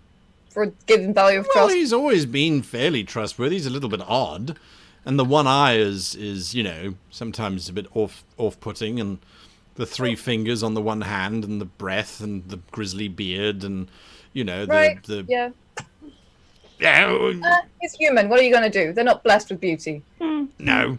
for given value of Well, trust? he's always been fairly trustworthy. He's a little bit odd. And the one eye is sometimes a bit off-putting, and the three fingers on the one hand, and the breath, and the grizzly beard, and Yeah. Yeah. He's human. What are you going to do? They're not blessed with beauty. No.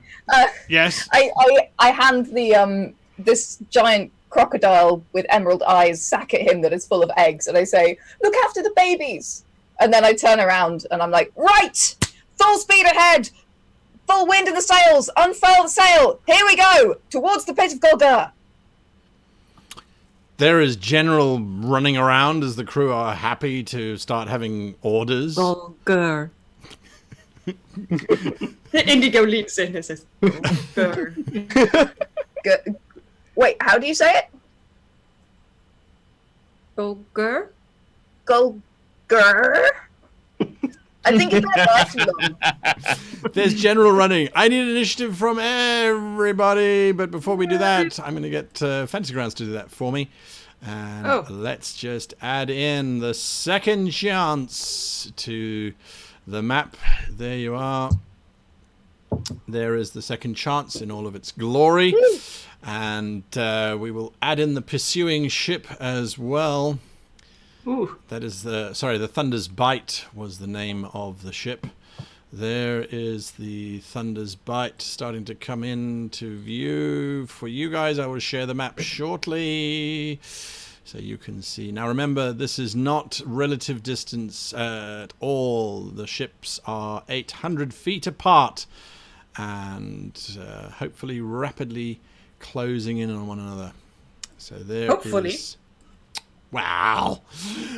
Yes. I hand the this giant crocodile with emerald eyes sack at him that is full of eggs, and I say, "Look after the babies." And then I turn around and I'm like, "Right, full speed ahead, full wind in the sails, unfurl the sail. Here we go towards the pit of Golgar." There is general running around as the crew are happy to start having orders. Golgar. Indigo leaps in and says, Golgar. Wait, how do you say it? Golgar? Golgar? I think it might last too long. There's general running. I need initiative from everybody, but before we do that, I'm going to get Fantasy Grounds to do that for me. And let's just add in the second chance to the map. There you are. There is the second chance in all of its glory. And we will add in the pursuing ship as well. Ooh. That is the Thunder's Bite was the name of the ship. There is the Thunder's Bite starting to come into view for you guys. I will share the map shortly so you can see. Now remember, this is not relative distance at all. The ships are 800 feet apart and hopefully rapidly closing in on one another. So there is... Wow.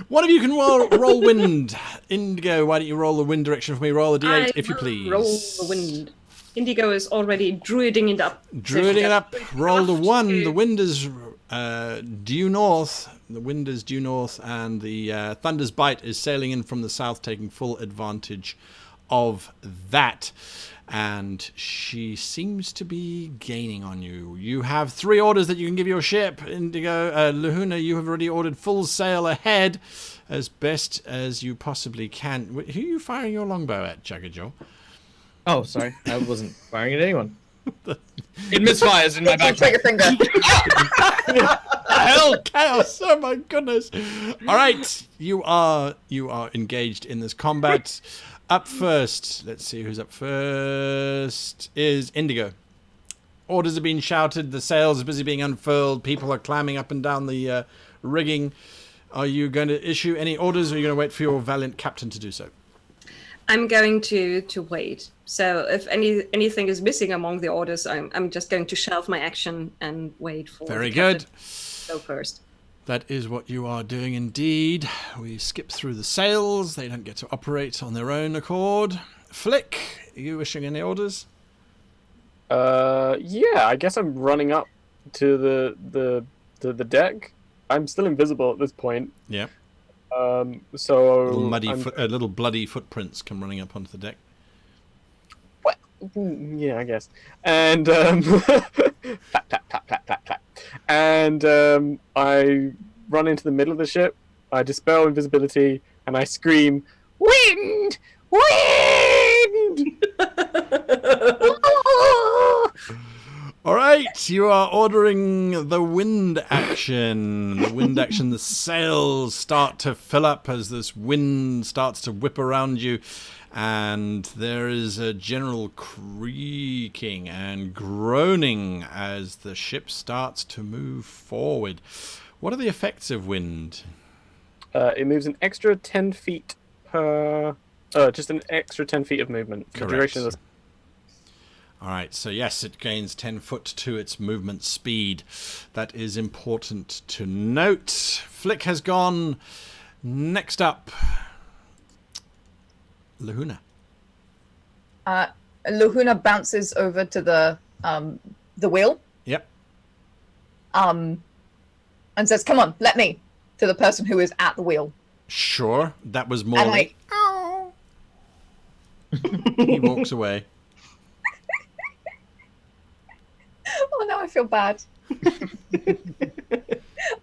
One of you can roll wind. Indigo, why don't you roll the wind direction for me? Roll a d8 if you please. Roll the wind. Indigo is already druiding it up. Druiding it up. Roll the 1. The wind is due north. The wind is due north, and the Thunder's Bite is sailing in from the south, taking full advantage of that. And she seems to be gaining on you. You have 3 orders that you can give your ship. Indigo, Lahuna, you have already ordered full sail ahead as best as you possibly can. Who are you firing your longbow at, Jaggajaw? Oh, sorry. I wasn't firing at anyone. It misfires in my backpack. Trigger finger. Hell, chaos! Oh my goodness! All right, you are engaged in this combat. Up first, let's see who's up first, is Indigo. Orders are being shouted, the sails are busy being unfurled, people are climbing up and down the rigging. Are you going to issue any orders, or are you going to wait for your valiant captain to do so? I'm going to wait. So if anything is missing among the orders, I'm just going to shelve my action and wait for Very the good. captain to go first. That is what you are doing indeed. We skip through the sails. They don't get to operate on their own accord. Flick, are you issuing any orders? Yeah, I guess I'm running up to the deck. I'm still invisible at this point. Yeah. So little bloody footprints come running up onto the deck. Yeah, I guess. And flap, flap, flap, flap, flap, flap. And I run into the middle of the ship. I dispel invisibility, and I scream, "Wind! Wind!" All right, you are ordering the wind action. The wind action, the sails start to fill up as this wind starts to whip around you. And there is a general creaking and groaning as the ship starts to move forward. What are the effects of wind? It moves an extra 10 feet per... just an extra 10 feet of movement. For the duration of the... All right, so yes, it gains 10 foot to its movement speed. That is important to note. Flick has gone. Next up, Lahuna. Lahuna bounces over to the wheel. Yep. And says, "Come on, let me." To the person who is at the wheel. Sure, that was Morley. He walks away. Oh, now I feel bad.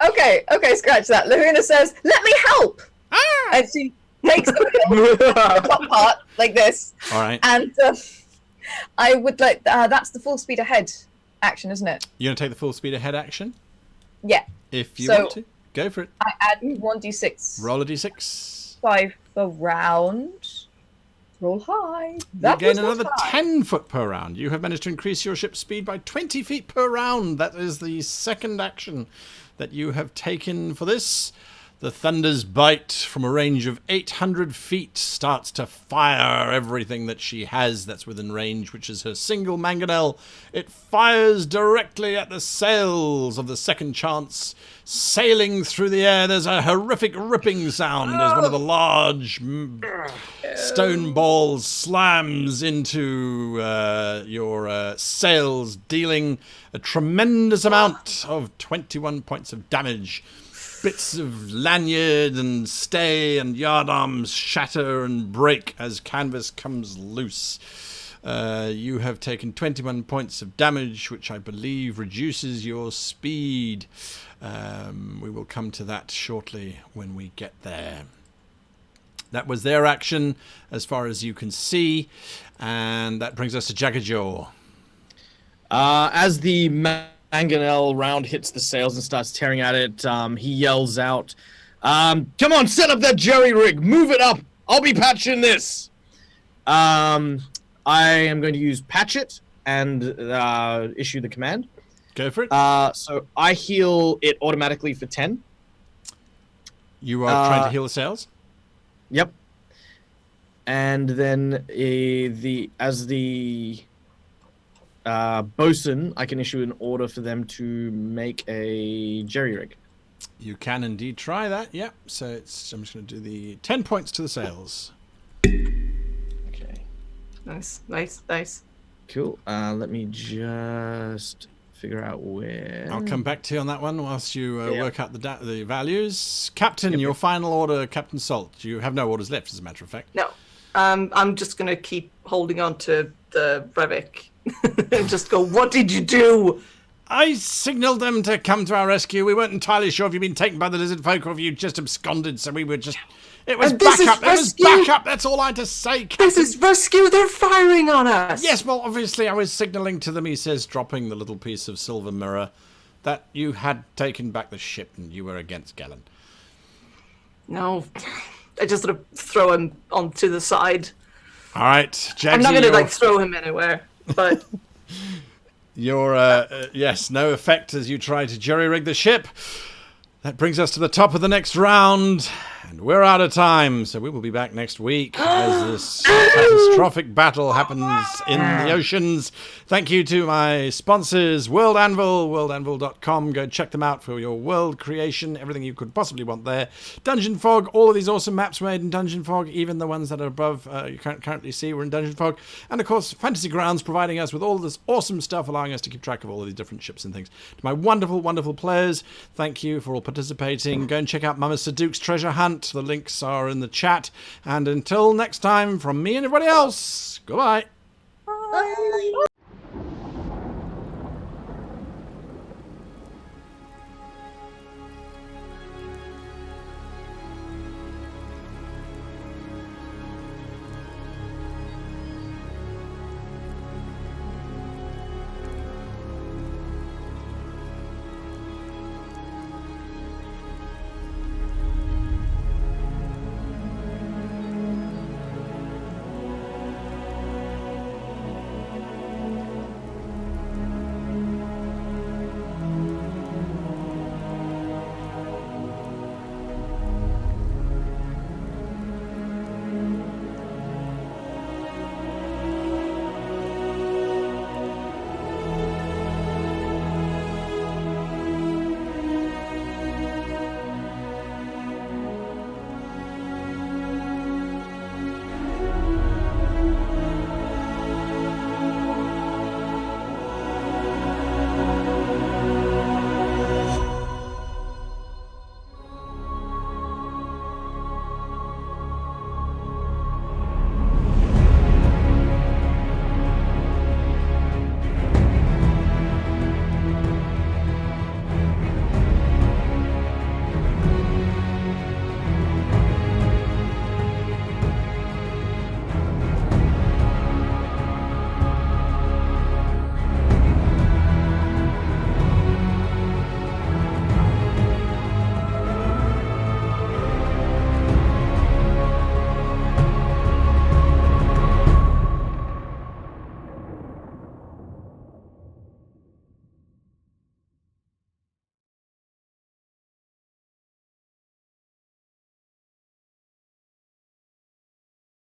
Okay, scratch that. Lahuna says, "Let me help." And she takes the wheel, the top part, like this. All right. And I would like, that's the full speed ahead action, isn't it? You're going to take the full speed ahead action? Yeah. If you want to. Go for it. I add 1d6. Roll a d6. 5 per round. Roll high. You That gain was not another high. 10 foot per round. You have managed to increase your ship's speed by 20 feet per round. That is the second action that you have taken for this. The Thunder's Bite, from a range of 800 feet, starts to fire everything that she has that's within range, which is her single mangonel. It fires directly at the sails of the Second Chance, sailing through the air. There's a horrific ripping sound as one of the large stone balls slams into your sails, dealing a tremendous amount of 21 points of damage. Bits of lanyard and stay and yardarms shatter and break as canvas comes loose. You have taken 21 points of damage, which I believe reduces your speed. We will come to that shortly when we get there. That was their action as far as you can see. And that brings us to Jaggajaw. As the mangonel round hits the sails and starts tearing at it, he yells out, "Come on, set up that jerry rig! Move it up! I'll be patching this!" I am going to use patch it and issue the command. Go for it. So I heal it automatically for 10. You are trying to heal the sails? Yep. And then as the bosun, I can issue an order for them to make a jerry rig. You can indeed try that, yep. So I'm just going to do the 10 points to the sails. Okay. Nice. Cool. Let me just figure out where. I'll come back to you on that one whilst you work out the values. Captain, your final order, Captain Salt. You have no orders left, as a matter of fact. No. I'm just going to keep holding on to the Brevik and just go, "What did you do?" I signalled them to come to our rescue. We weren't entirely sure if you'd been taken by the lizard folk or if you just absconded, so we were just... It was And this is backup. It was rescue. backup. That's all I had to say, Captain. This is rescue. They're firing on us. Yes, well, obviously I was signalling to them, he says, dropping the little piece of silver mirror, that you had taken back the ship and you were against Gellen. No. I just sort of throw him onto the side. All right, Jaggsy, I'm not going to throw him anywhere, but Your, yes, no effect as you try to jury-rig the ship. That brings us to the top of the next round, and we're out of time, so we will be back next week as this catastrophic battle happens in the oceans. Thank you to my sponsors, World Anvil, worldanvil.com. Go check them out for your world creation, everything you could possibly want there. Dungeon Fog, all of these awesome maps were made in Dungeon Fog, even the ones that are above you can't currently see were in Dungeon Fog. And of course, Fantasy Grounds providing us with all this awesome stuff, allowing us to keep track of all of these different ships and things. To my wonderful, wonderful players, thank you for all participating. Go and check out Mama Saduq's treasure hunt. The links are in the chat. And until next time, from me and everybody else, goodbye. Bye.